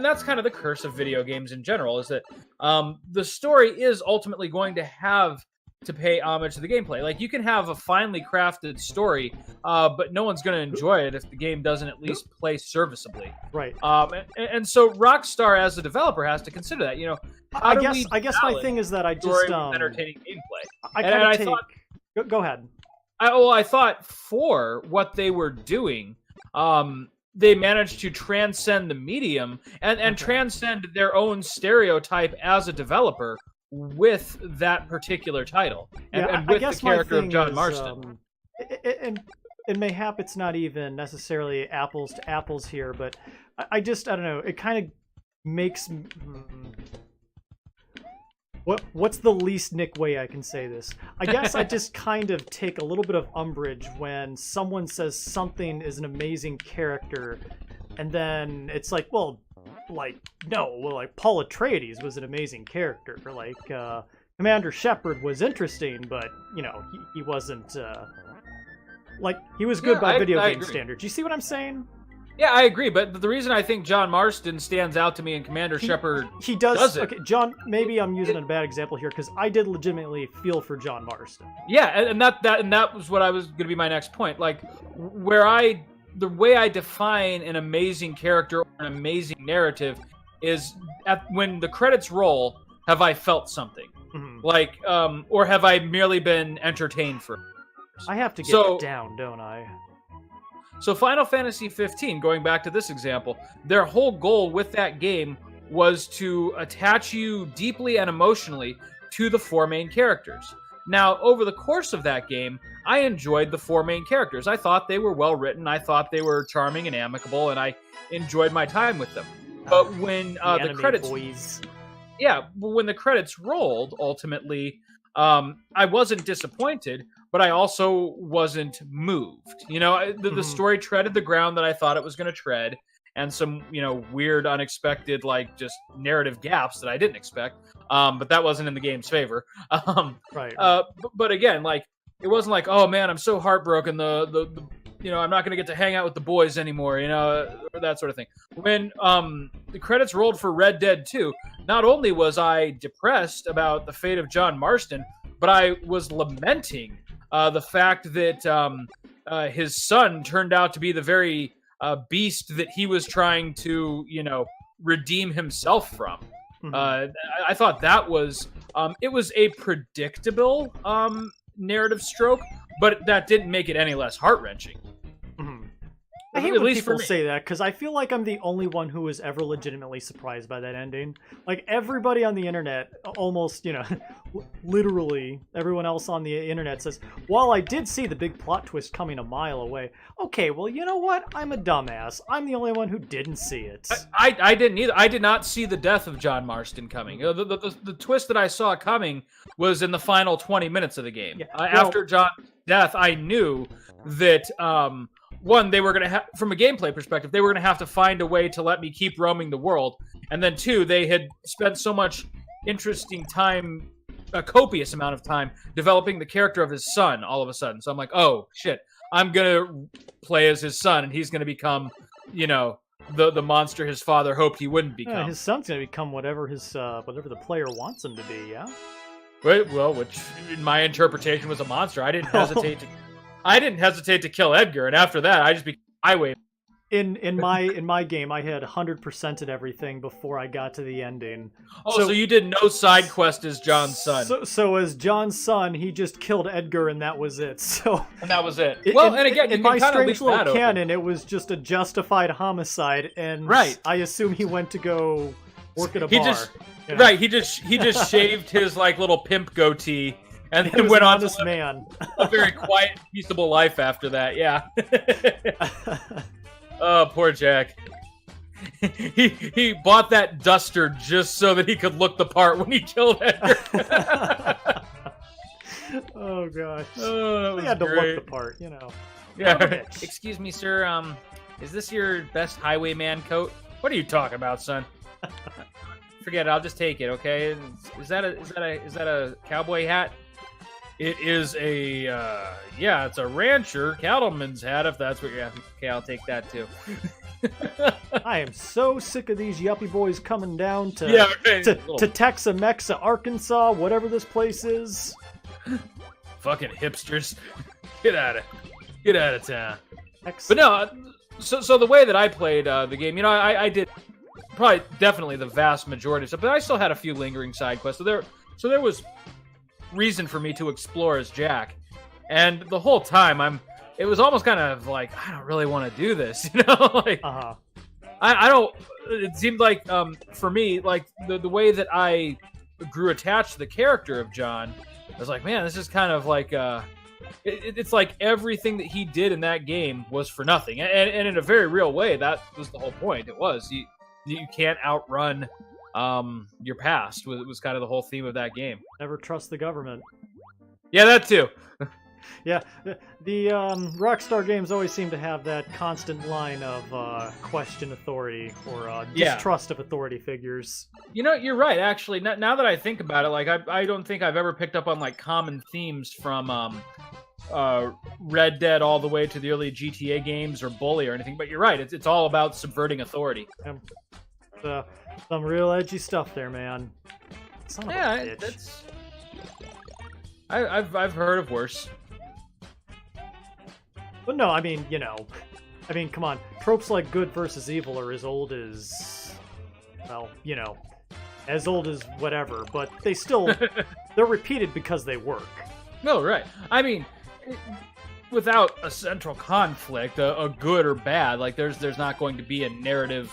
that's kind of the curse of video games in general, is that the story is ultimately going to have to pay homage to the gameplay. Like, you can have a finely crafted story, but no one's going to enjoy it if the game doesn't at least play serviceably. Right. And so Rockstar, as a developer, has to consider that. You know, I guess my thing is that I just entertaining gameplay. I thought. Go ahead. I thought for what they were doing, they managed to transcend the medium and transcend their own stereotype as a developer with that particular title and with the character of John Marston. And mayhap it's not even necessarily apples to apples here, but I don't know. It kind of makes... What's the least Nick way I can say this? I guess I just kind of take a little bit of umbrage when someone says something is an amazing character, and then it's like, well, like, no, well, like, Paul Atreides was an amazing character. Like, Commander Shepard was interesting, but, you know, he wasn't, like, he was good by video game standards. You see what I'm saying? Yeah, I agree, but the reason I think John Marston stands out to me and Commander Shepard he does it. Okay, John, maybe I'm using a bad example here, because I did legitimately feel for John Marston. Yeah, and that was what I was going to be my next point. Like, the way I define an amazing character or an amazing narrative is when the credits roll, have I felt something? Mm-hmm. Like, or have I merely been entertained for hours? I have to get down, don't I? So Final Fantasy 15, going back to this example, their whole goal with that game was to attach you deeply and emotionally to the four main characters. Now, over the course of that game, I enjoyed the four main characters. I thought they were well written, I thought they were charming and amicable, and I enjoyed my time with them. But when the credits... Boys. Yeah, when the credits rolled, ultimately, I wasn't disappointed, but I also wasn't moved. You know, the story treaded the ground that I thought it was going to tread, and some, you know, weird, unexpected, like, just narrative gaps that I didn't expect. But that wasn't in the game's favor. Right. But again, like, it wasn't like, oh man, I'm so heartbroken. The you know, I'm not going to get to hang out with the boys anymore. You know, or that sort of thing. When the credits rolled for Red Dead 2, not only was I depressed about the fate of John Marston, but I was lamenting the fact that his son turned out to be the very beast that he was trying to, you know, redeem himself from. Mm-hmm. I thought that was it was a predictable narrative stroke, but that didn't make it any less heart-wrenching. Mm-hmm. I hate when people say that, because I feel like I'm the only one who was ever legitimately surprised by that ending. Like, everybody on the internet, almost, you know, literally everyone else on the internet says, while I did see the big plot twist coming a mile away, okay, well, you know what? I'm a dumbass. I'm the only one who didn't see it. I didn't either. I did not see the death of John Marston coming. The twist that I saw coming was in the final 20 minutes of the game. Yeah, after John's death, I knew that... one, they were going to have, from a gameplay perspective, they were going to have to find a way to let me keep roaming the world. And then two, they had spent so much interesting time, a copious amount of time, developing the character of his son all of a sudden. So I'm like, oh, shit, I'm going to play as his son, and he's going to become, you know, the monster his father hoped he wouldn't become. Yeah, his son's going to become whatever the player wants him to be, yeah? Right, well, which in my interpretation was a monster. I didn't hesitate to kill Edgar, and after that, I just became highway. In my game, I had 100%ed everything before I got to the ending. Oh, so you did no side quest as John's son. So as John's son, he just killed Edgar, and that was it. And that was it. Well, and again, in my strange little canon, it was just a justified homicide, and right. I assume he went to go work at a bar. You know? Right, he just shaved his like little pimp goatee. And then went on to man. A very quiet, peaceable life after that, yeah. Oh, poor Jack. He bought that duster just so that he could look the part when he killed Edgar. Oh, gosh. Oh, he had to look the part, you know. Yeah. Excuse me, sir. Is this your best highwayman coat? What are you talking about, son? Forget it. I'll just take it, okay? Is that a cowboy hat? It is it's a rancher cattleman's hat, if that's what you're asking. Okay, I'll take that too. I am so sick of these yuppie boys coming down to Texa-Mexa, Arkansas, whatever this place is. Fucking hipsters. Get out of town. Excellent. But no, so the way that I played the game, I did probably definitely the vast majority of stuff, but I still had a few lingering side quests. So there was reason for me to explore as Jack, and the whole time it was almost kind of like, I don't really want to do this, like I don't. It seemed like for me, like the way that I grew attached to the character of John, I was like, man, this is kind of like it's like everything that he did in that game was for nothing, and in a very real way, that was the whole point. It was you can't outrun your past. It was kind of the whole theme of that game. Never trust the government. Yeah, that too. Yeah, the Rockstar games always seem to have that constant line of question authority or distrust of authority figures. You're right. Actually, now that I think about it, like I don't think I've ever picked up on like common themes from Red Dead all the way to the early GTA games or Bully or anything. But you're right. It's all about subverting authority. Some real edgy stuff there, man. Son of a bitch. I've heard of worse. But no, I mean, come on. Tropes like good versus evil are as old as, well, as old as whatever, but they're repeated because they work. No, right. I mean, without a central conflict, a good or bad, like there's not going to be a narrative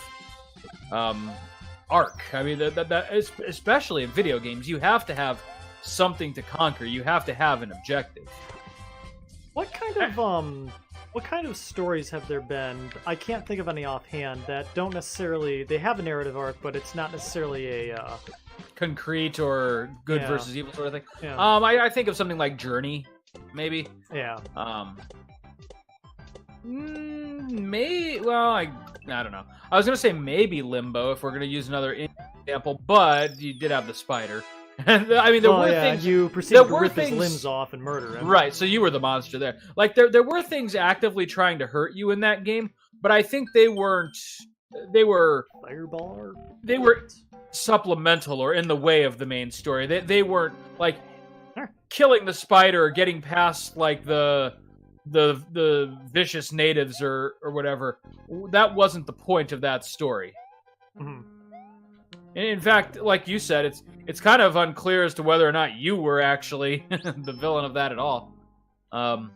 arc. I mean, that especially in video games, you have to have something to conquer. You have to have an objective. What kind of stories have there been? I can't think of any offhand that don't necessarily. They have a narrative arc, but it's not necessarily a concrete or good versus evil sort of thing. Yeah. I think of something like Journey, maybe. Yeah. I don't know. I was gonna say maybe Limbo if we're gonna use another example, but you did have the spider. I mean, there were things. You proceeded to rip his limbs off and murder him. Right, so you were the monster there. Like there were things actively trying to hurt you in that game, but I think they weren't. They were fireball. They were supplemental or in the way of the main story. They weren't like killing the spider or getting past like the vicious natives or whatever. That wasn't the point of that story. Mm-hmm. In fact, like you said, it's kind of unclear as to whether or not you were actually the villain of that at all. And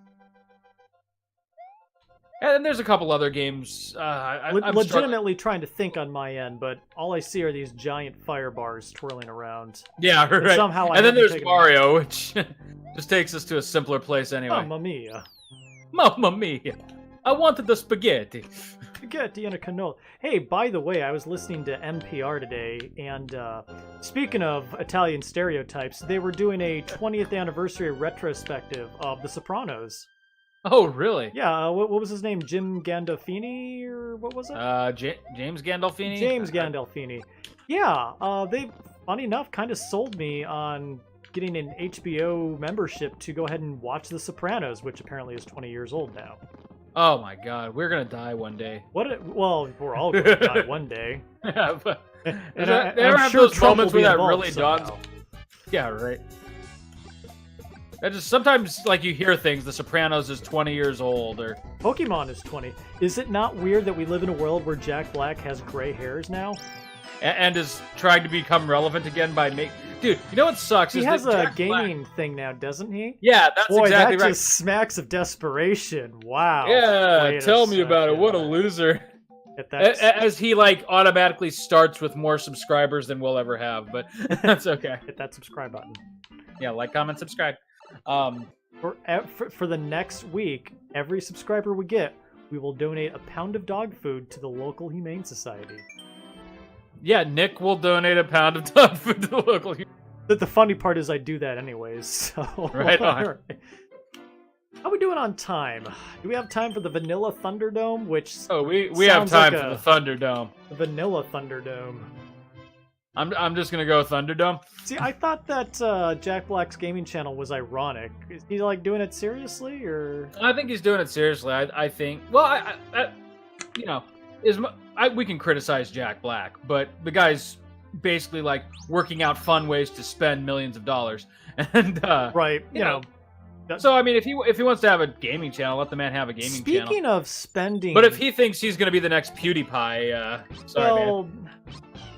there's a couple other games. I'm legitimately trying to think on my end, but all I see are these giant fire bars twirling around. Yeah, right. And somehow and then there's Mario, which just takes us to a simpler place anyway. Mamma mia. Mamma mia. I wanted the spaghetti. Spaghetti and a canola. Hey, by the way, I was listening to NPR today, and speaking of Italian stereotypes, they were doing a 20th anniversary retrospective of The Sopranos. Oh, really? Yeah, what was his name? Jim Gandolfini, or what was it? James Gandolfini? James Gandolfini. Yeah, they, funny enough, kind of sold me on getting an HBO membership to go ahead and watch The Sopranos, which apparently is 20 years old now. Oh my God, we're gonna die one day. Well, we're all gonna die one day. Yeah, but and I'm I'm sure sure those moments where that really somehow. dawns. Yeah, right. That just sometimes, like, you hear things. The Sopranos is 20 years old, or Pokemon is 20. Is it not weird that we live in a world where Jack Black has gray hairs now? And is trying to become relevant again by Dude, you know what sucks? He has a gaming thing now, doesn't he? Yeah, that's exactly that right. just smacks of desperation. Wow. Yeah, tell me about it. What a loser. As he, like, automatically starts with more subscribers than we'll ever have, but that's okay. Hit that subscribe button. Yeah, like, comment, subscribe. For the next week, every subscriber we get, we will donate a pound of dog food to the local Humane Society. Yeah, Nick will donate a pound of dog food to the local. The funny part is I do that anyways, so... Right on. Right. How are we doing on time? Do we have time for the Vanilla Thunderdome, which... Oh, we have time for the Thunderdome. The Vanilla Thunderdome. I'm just gonna go Thunderdome. See, I thought that Jack Black's gaming channel was ironic. Is he, like, doing it seriously, or...? I think he's doing it seriously. I think... Well, we can criticize Jack Black, but the guy's basically like working out fun ways to spend millions of dollars. And right, you know. So I mean, if he wants to have a gaming channel, let the man have a gaming channel. Speaking of spending, but if he thinks he's going to be the next PewDiePie, sorry, man.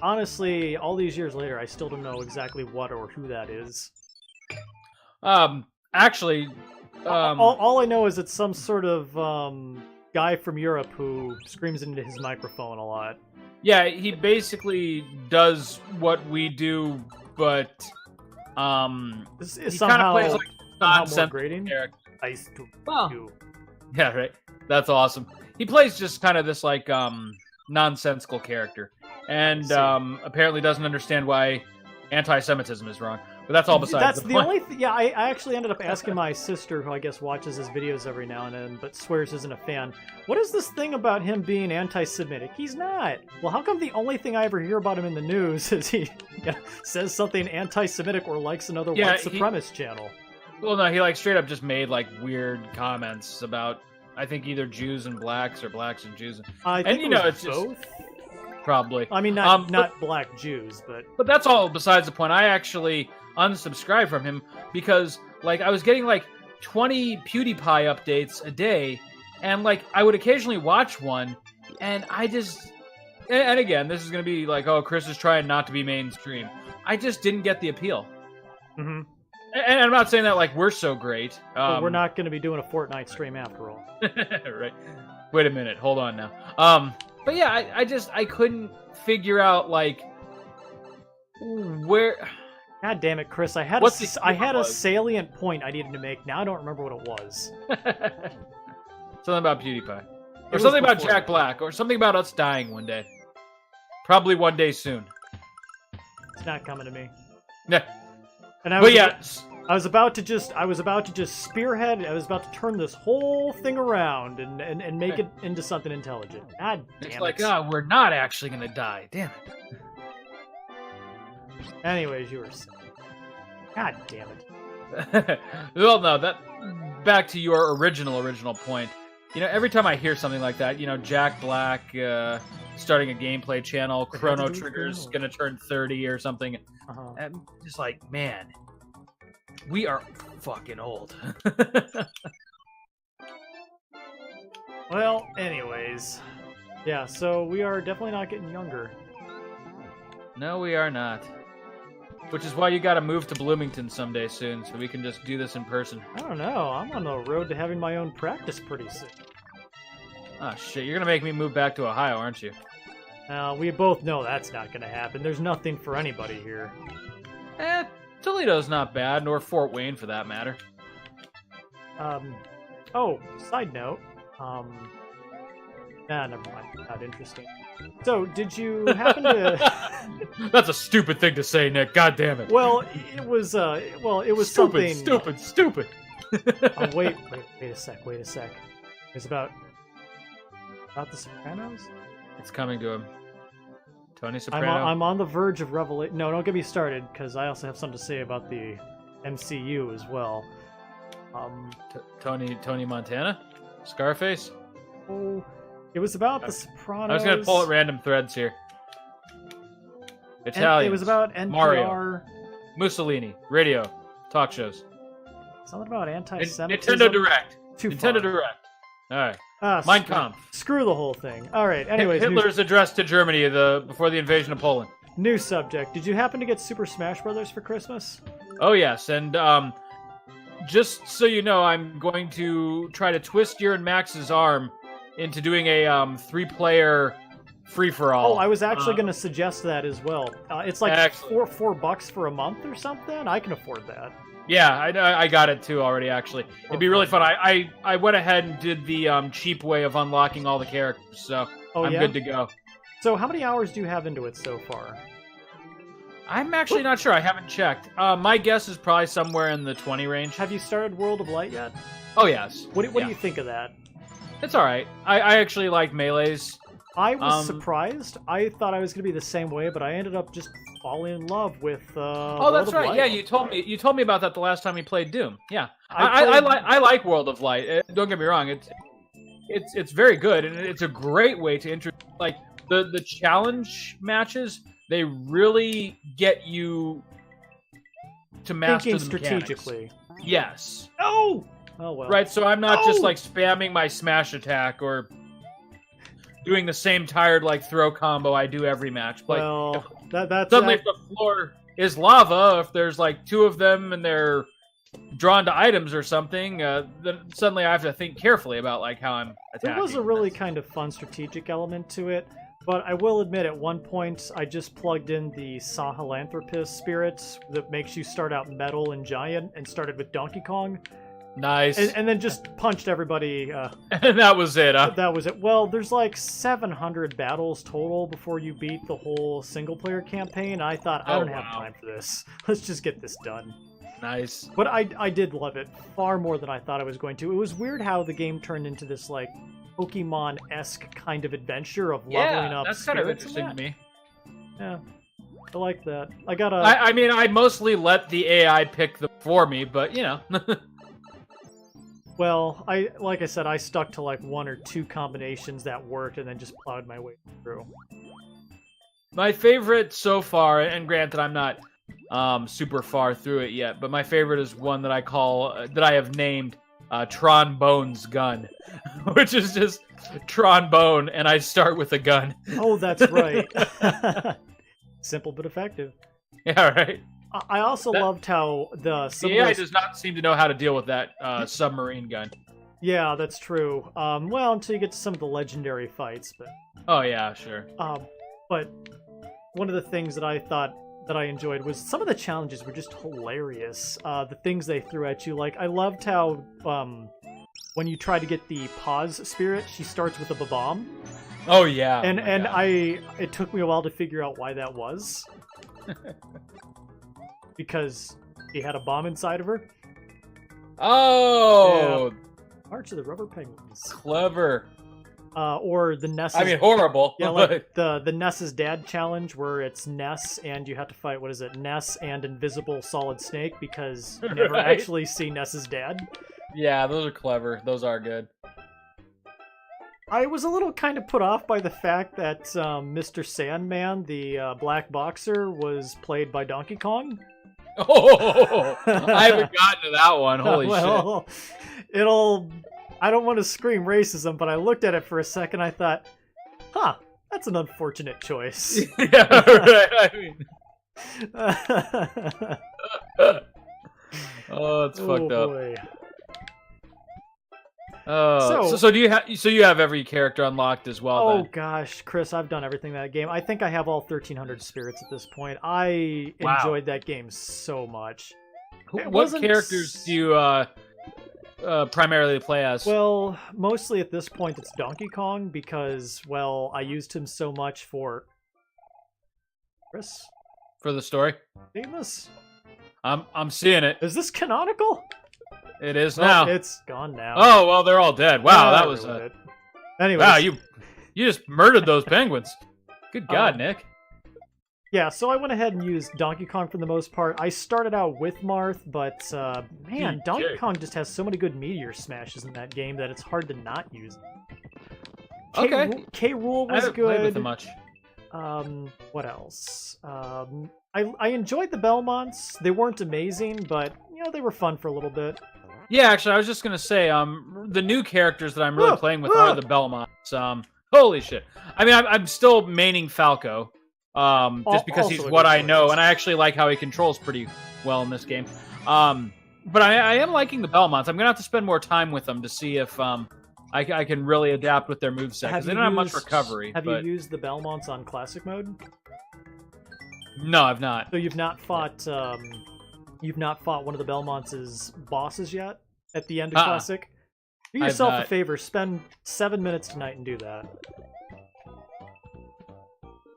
Honestly, all these years later, I still don't know exactly what or who that is. Actually, all I know is it's some sort of guy from Europe who screams into his microphone a lot. Yeah, he basically does what we do, but he kind of plays like nonsense character. Yeah, right. That's awesome. He plays just kind of this like nonsensical character, and apparently doesn't understand why anti-Semitism is wrong. But that's all besides the point. Only yeah, I actually ended up asking my sister, who I guess watches his videos every now and then, but swears isn't a fan. What is this thing about him being anti-Semitic? He's not. Well, how come the only thing I ever hear about him in the news is he says something anti-Semitic or likes another white supremacist channel? Well, no, he like straight up just made like weird comments about I think either Jews and blacks or blacks and Jews. I think it's both. Just probably. I mean, not black Jews, but that's all besides the point. I actually unsubscribed from him because like I was getting like 20 PewDiePie updates a day, and like I would occasionally watch one, and I just and again this is gonna be like, oh, Chris is trying not to be mainstream. I just didn't get the appeal. Mm-hmm. And I'm not saying that like we're so great. But we're not going to be doing a Fortnite stream after all. Right. Wait a minute. Hold on now. But yeah, I couldn't figure out like where. God damn it, Chris! I had a salient point I needed to make. Now I don't remember what it was. Something about PewDiePie, or something about Jack Black, or something about us dying one day. Probably one day soon. It's not coming to me. Yeah. And I was about to just spearhead. I was about to turn this whole thing around and make it into something intelligent. God damn it! It's like, we're not actually gonna die. Damn it. Anyways, you were saying. God damn it. Well, no, that back to your original point. You know, every time I hear something like that, you know, Jack Black starting a gameplay channel, Chrono Trigger's gonna turn 30 or something. I'm just like, man, we are fucking old. Well, anyways, yeah. So we are definitely not getting younger. No, we are not. Which is why you got to move to Bloomington someday soon, so we can just do this in person. I don't know. I'm on the road to having my own practice pretty soon. Oh, shit. You're going to make me move back to Ohio, aren't you? We both know that's not going to happen. There's nothing for anybody here. Toledo's not bad, nor Fort Wayne for that matter. Oh, side note. Never mind. Not interesting. So, did you happen to... That's a stupid thing to say, Nick. God damn it. Well, it was something... Stupid. Oh, wait a sec. It's about The Sopranos? It's coming to him. Tony Soprano. I'm on the verge of revelation. No, don't get me started, because I also have something to say about the MCU as well. Tony Montana? Scarface? Oh, it was about The Sopranos. I was going to pull at random threads here. Italian. It was about NPR. Mario. Mussolini. Radio. Talk shows. Something about anti-Semitism. Nintendo Direct. Too Nintendo far. Direct. All right. Mein Kampf. Screw the whole thing. All right. Anyways, Hitler's address to Germany before the invasion of Poland. New subject. Did you happen to get Super Smash Brothers for Christmas? Oh yes, and just so you know, I'm going to try to twist your and Max's arm into doing a 3-player free-for-all. Oh, I was actually going to suggest that as well. It's like $4 for a month or something. I can afford that. Yeah, I got it too already. Actually, it'd be really fun. I went ahead and did the cheap way of unlocking all the characters, so I'm good to go. So, how many hours do you have into it so far? I'm actually not sure. I haven't checked. My guess is probably somewhere in the 20 range. Have you started World of Light yet? Oh yes. What do you think of that? It's all right. I actually like melees. I was surprised. I thought I was going to be the same way, but I ended up just falling in love with. Oh, that's right. Yeah, you told me about that the last time you played Doom. Yeah, I like World of Light. Don't get me wrong. It's very good, and it's a great way to introduce like the challenge matches they really get you to master Thinking the mechanics. strategically. Yes. Oh! Oh, well. Right, so I'm not just like spamming my smash attack or doing the same tired like throw combo I do every match. Like, Well, that's... suddenly if the floor is lava, if there's like 2 of them and they're drawn to items or something, then suddenly I have to think carefully about like how I'm attacking. There was a really kind of fun strategic element to it, but I will admit at one point I just plugged in the Sahelanthropus spirit that makes you start out metal and giant and started with Donkey Kong. Nice. And then just punched everybody. And that was it, huh? That was it. Well, there's like 700 battles total before you beat the whole single-player campaign. I thought, I don't have time for this. Let's just get this done. Nice. But I did love it far more than I thought I was going to. It was weird how the game turned into this like Pokemon-esque kind of adventure of leveling up. That's kind of interesting to me. Yeah, I like that. I got a. I mean, I mostly let the AI pick them for me, but you know. Well, like I said, I stuck to like 1 or 2 combinations that worked, and then just plowed my way through. My favorite so far, and granted, I'm not super far through it yet, but my favorite is one that I call that I have named Trombone's Gun, which is just trombone, and I start with a gun. Oh, that's right. Simple but effective. Yeah, right. I also loved how the AI does not seem to know how to deal with that submarine gun. Yeah, that's true. Well, until you get to some of the legendary fights, but. Oh yeah, sure. But one of the things that I thought that I enjoyed was some of the challenges were just hilarious. The things they threw at you, like I loved how when you try to get the pause spirit, she starts with a bomb. Oh yeah. And it took me a while to figure out why that was. Because he had a bomb inside of her. Oh! Yeah. March of the Rubber Penguins. Clever. Or the Ness. I mean, horrible. Yeah, like the Ness's dad challenge, where it's Ness and you have to fight, what is it, Ness and Invisible Solid Snake, because you never actually see Ness's dad. Yeah, those are clever. Those are good. I was a little kind of put off by the fact that Mr. Sandman, the black boxer, was played by Donkey Kong. Oh, I haven't gotten to that one. Holy shit. I don't want to scream racism, but I looked at it for a second. I thought, that's an unfortunate choice. Yeah, right. I mean, oh, it's fucked up. Boy. So do you have? So you have every character unlocked as well? Oh then? gosh, Chris, I've done everything in that game. I think I have all 1,300 spirits at this point. I enjoyed that game so much. What characters do you primarily play as? Well, mostly at this point it's Donkey Kong because, well, I used him so much for... Chris? For the story? Seeing this? I'm seeing it. Is this canonical? It is now. It's gone now. Oh, well, they're all dead. Wow, that was... Anyways. Wow, you just murdered those penguins. Good God, Nick. Yeah, so I went ahead and used Donkey Kong for the most part. I started out with Marth, but man, Donkey Kong just has so many good meteor smashes in that game that it's hard to not use. K. Rool was I haven't good. Played with them much. What else? I enjoyed the Belmonts. They weren't amazing, but you know they were fun for a little bit. Yeah, actually, I was just gonna say, the new characters that I'm really playing with are the Belmonts. Holy shit! I mean, I'm still maining Falco. Just because he's what I know, and I actually like how he controls pretty well in this game. But I am liking the Belmonts. I'm gonna have to spend more time with them to see if I can really adapt with their moveset, because they don't have much recovery. Have you used the Belmonts on Classic mode? No, I've not. So you've not fought one of the Belmonts' bosses yet at the end of Classic? Do yourself a favor, spend 7 minutes tonight and do that.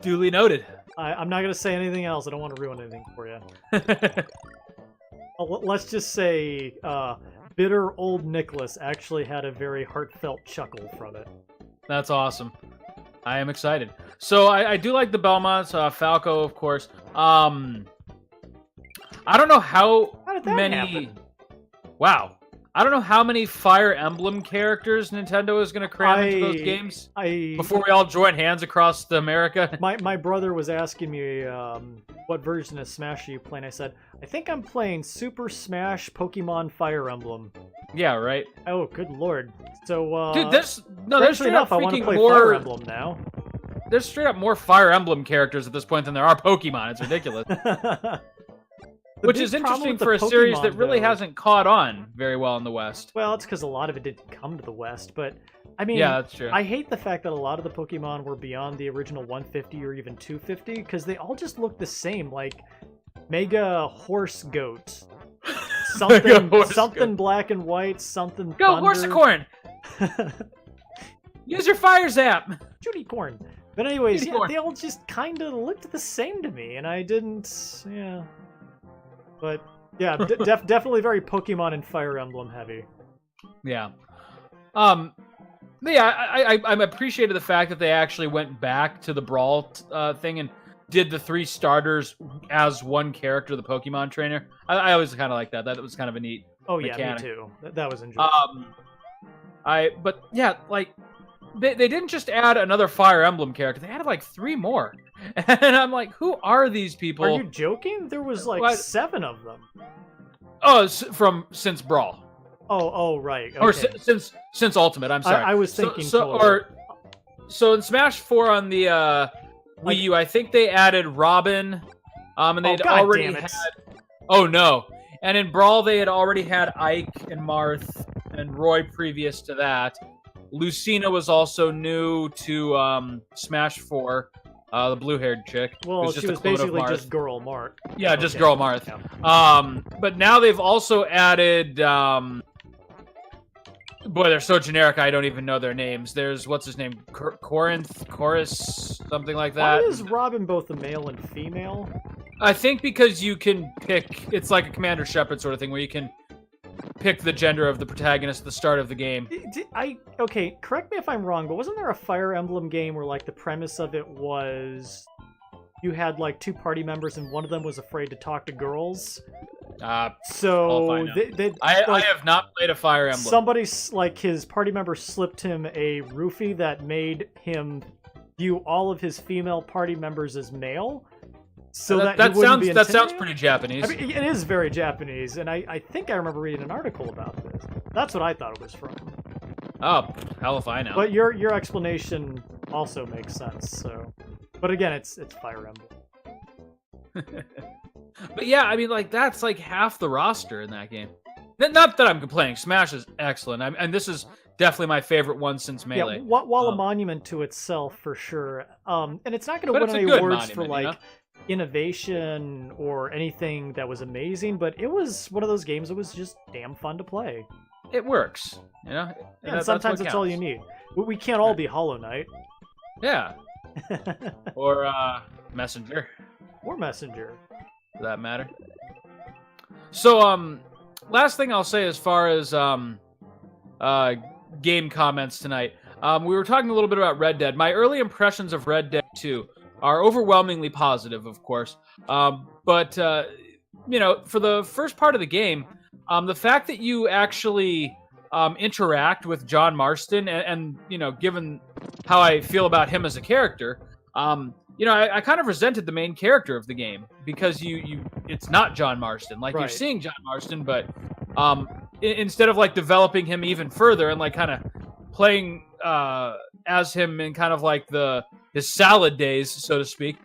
Duly noted. I'm not going to say anything else. I don't want to ruin anything for you. Let's just say bitter old Nicholas actually had a very heartfelt chuckle from it. That's awesome. I am excited. So I do like the Belmonts, Falco, of course. I don't know how did that many... happen? Wow. I don't know how many Fire Emblem characters Nintendo is going to cram into those games before we all join hands across America. My brother was asking me what version of Smash are you playing. I said, I think I'm playing Super Smash Pokemon Fire Emblem. Yeah, right. Oh, good lord. So, dude, there's straight up I want to play more Fire Emblem now. There's straight up more Fire Emblem characters at this point than there are Pokemon. It's ridiculous. Which is interesting for a series that really hasn't caught on very well in the West. Well, it's because a lot of it didn't come to the West, but I mean, yeah, that's true. I hate the fact that a lot of the Pokemon were beyond the original 150 or even 250 because they all just look the same, like Mega Horse Goat, something black and white, something Go thunder. Horsicorn! Use your fire zap! Judy Corn. But anyways, yeah, they all just kind of looked the same to me, and I didn't, yeah. But yeah, definitely very Pokemon and Fire Emblem heavy. Yeah. I appreciated the fact that they actually went back to the Brawl thing and did the 3 starters as one character, the Pokemon trainer. I always kind of like that. That was kind of a neat mechanic. Yeah, me too. That was enjoyable. But yeah, like, they didn't just add another Fire Emblem character. They added like 3 more. And I'm like, who are these people? Are you joking? There was like 7 of them. Oh, since Brawl. Oh, right. Okay. Or since Ultimate. I'm sorry. I was thinking. So in Smash 4 on the Wii U, I think they added Robin. And they'd already had. Oh no! And in Brawl, they had already had Ike and Marth and Roy previous to that. Lucina was also new to Smash 4, the blue-haired chick. Well, she was basically just Girl Marth. Yeah, just Girl Marth. Yeah. But now they've also added... boy, they're so generic, I don't even know their names. There's, what's his name? Chorus, something like that. Why is Robin both a male and female? I think because you can pick... It's like a Commander Shepard sort of thing, where you can pick the gender of the protagonist at the start of the game. Okay, correct me if I'm wrong, but wasn't there a Fire Emblem game where like the premise of it was you had like 2 party members and one of them was afraid to talk to girls? So I have not played a Fire Emblem. Somebody, like, his party member slipped him a roofie that made him view all of his female party members as male. So that sounds pretty Japanese. I mean, it is very Japanese, and I think I remember reading an article about this. That's what I thought it was from. Oh, hell if I know. But your explanation also makes sense. So, but again, it's Fire Emblem. But yeah, I mean, like, that's like half the roster in that game. Not that I'm complaining. Smash is excellent, and this is definitely my favorite one since Melee. Yeah, while a monument to itself for sure. And it's not going to win any awards for like innovation or anything that was amazing, but it was one of those games that was just damn fun to play. It works, you know. And sometimes that's all you need. We can't all be Hollow Knight. Yeah. Or Messenger. Or Messenger. For that matter. So, last thing I'll say as far as game comments tonight. We were talking a little bit about Red Dead. My early impressions of Red Dead 2 are overwhelmingly positive, of course. But you know, for the first part of the game, the fact that you actually interact with John Marston, and you know, given how I feel about him as a character, you know, I kind of resented the main character of the game because it's not John Marston. Like, right. You're seeing John Marston, but instead of like developing him even further and like kind of playing as him in kind of like his salad days, so to speak,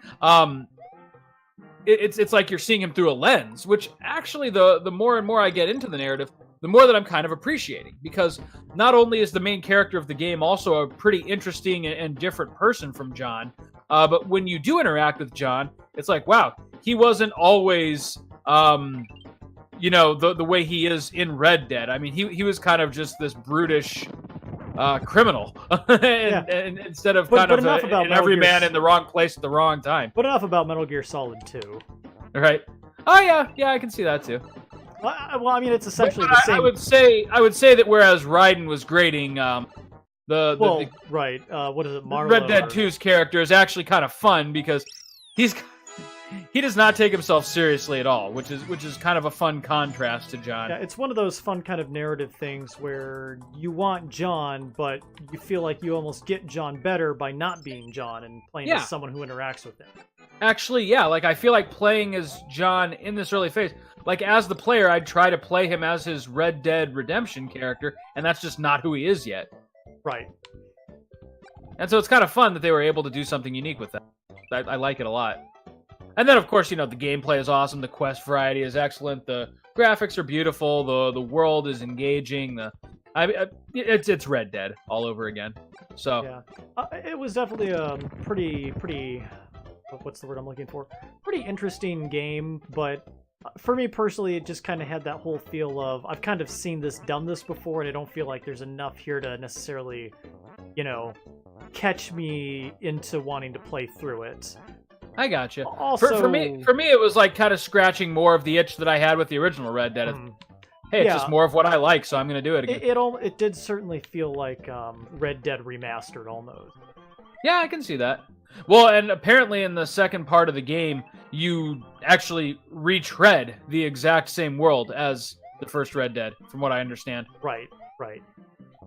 it's like you're seeing him through a lens, which actually the more and more I get into the narrative, the more that I'm kind of appreciating, because not only is the main character of the game also a pretty interesting and different person from John, but when you do interact with John, it's like, wow, he wasn't always, you know, the way he is in Red Dead. I mean, he was kind of just this brutish criminal, and instead of kind of an everyman in the wrong place at the wrong time. But enough about Metal Gear Solid 2. Right. Oh yeah, I can see that too. Well, I mean, it's essentially the same. I would say that whereas Raiden was grading, right. What is it, Marlo? Red Dead 2's character is actually kind of fun because he's he does not take himself seriously at all, which is kind of a fun contrast to John. Yeah, it's one of those fun kind of narrative things where you want John, but you feel like you almost get John better by not being John and playing as someone who interacts with him. Actually, yeah, like I feel like playing as John in this early phase, like as the player, I'd try to play him as his Red Dead Redemption character, and that's just not who he is yet. Right. And so it's kind of fun that they were able to do something unique with that. I like it a lot. And then, of course, the gameplay is awesome. The quest variety is excellent. The graphics are beautiful. The world is engaging. It's Red Dead all over again. So yeah, it was definitely a pretty. What's the word I'm looking for? Pretty interesting game, but for me personally, it just kind of had that whole feel of I've kind of seen this, done this before, and I don't feel like there's enough here to necessarily, catch me into wanting to play through it. I gotcha. Also, for me, it was like kind of scratching more of the itch that I had with the original Red Dead. Hey, it's just more of what I like, so I'm going to do it again. It did certainly feel like Red Dead Remastered almost. Yeah, I can see that. Well, and apparently in the second part of the game, you actually retread the exact same world as the first Red Dead, from what I understand. Right.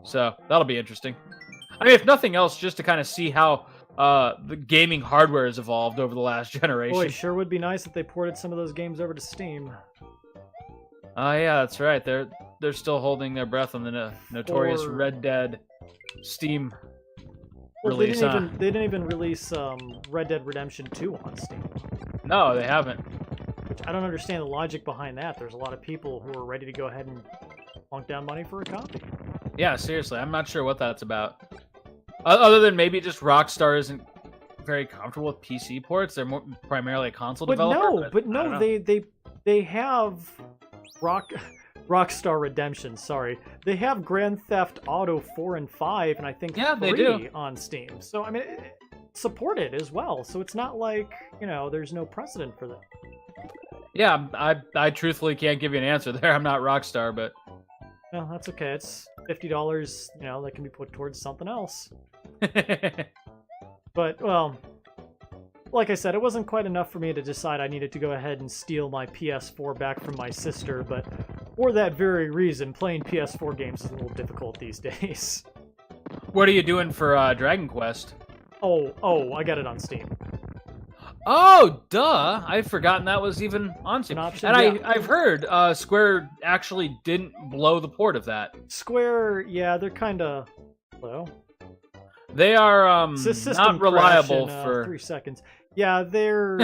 So that'll be interesting. I mean, if nothing else, just to kind of see how the gaming hardware has evolved over the last generation. Boy, it sure would be nice if they ported some of those games over to Steam. Oh yeah, that's right. They're still holding their breath on the notorious Red Dead Steam release. They didn't even release Red Dead Redemption 2 on Steam. No, they haven't. Which I don't understand the logic behind that. There's a lot of people who are ready to go ahead and plunk down money for a copy. Yeah, seriously, I'm not sure what that's about. Other than maybe just Rockstar isn't very comfortable with PC ports. They're more primarily a console developer. But no, they have Rockstar Redemption. Sorry, they have Grand Theft Auto 4 and 5, and I think 3 on Steam. So I mean, supported as well. So it's not like there's no precedent for that. Yeah, I truthfully can't give you an answer there. I'm not Rockstar, but no, that's okay. It's $50. That can be put towards something else. But, well, like I said, it wasn't quite enough for me to decide I needed to go ahead and steal my PS4 back from my sister, but for that very reason, playing PS4 games is a little difficult these days. What are you doing for Dragon Quest? Oh, I got it on Steam. Oh, duh! I've forgotten that was even on Steam. Option, and I've heard Square actually didn't blow the port of that. Square, yeah, they're kind of low. They are not reliable for 3 seconds. Yeah, they're.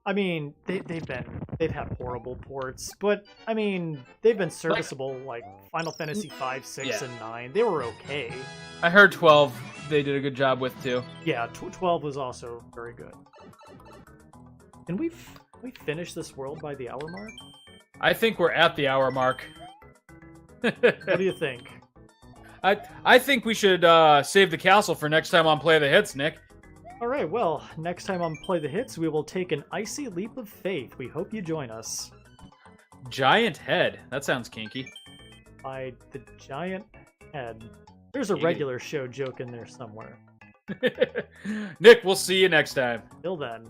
I mean, they've had horrible ports, but I mean, they've been serviceable. Like Final Fantasy 5, 6, and 9, they were okay. I heard 12 they did a good job with too. Yeah, 12 was also very good. Can we finish this world by the hour mark? I think we're at the hour mark. What do you think? I think we should save the castle for next time on Play the Hits, Nick. All right, well, next time on Play the Hits, we will take an icy leap of faith. We hope you join us. Giant head. That sounds kinky. By the giant head. There's a regular show joke in there somewhere. Nick, we'll see you next time. Till then.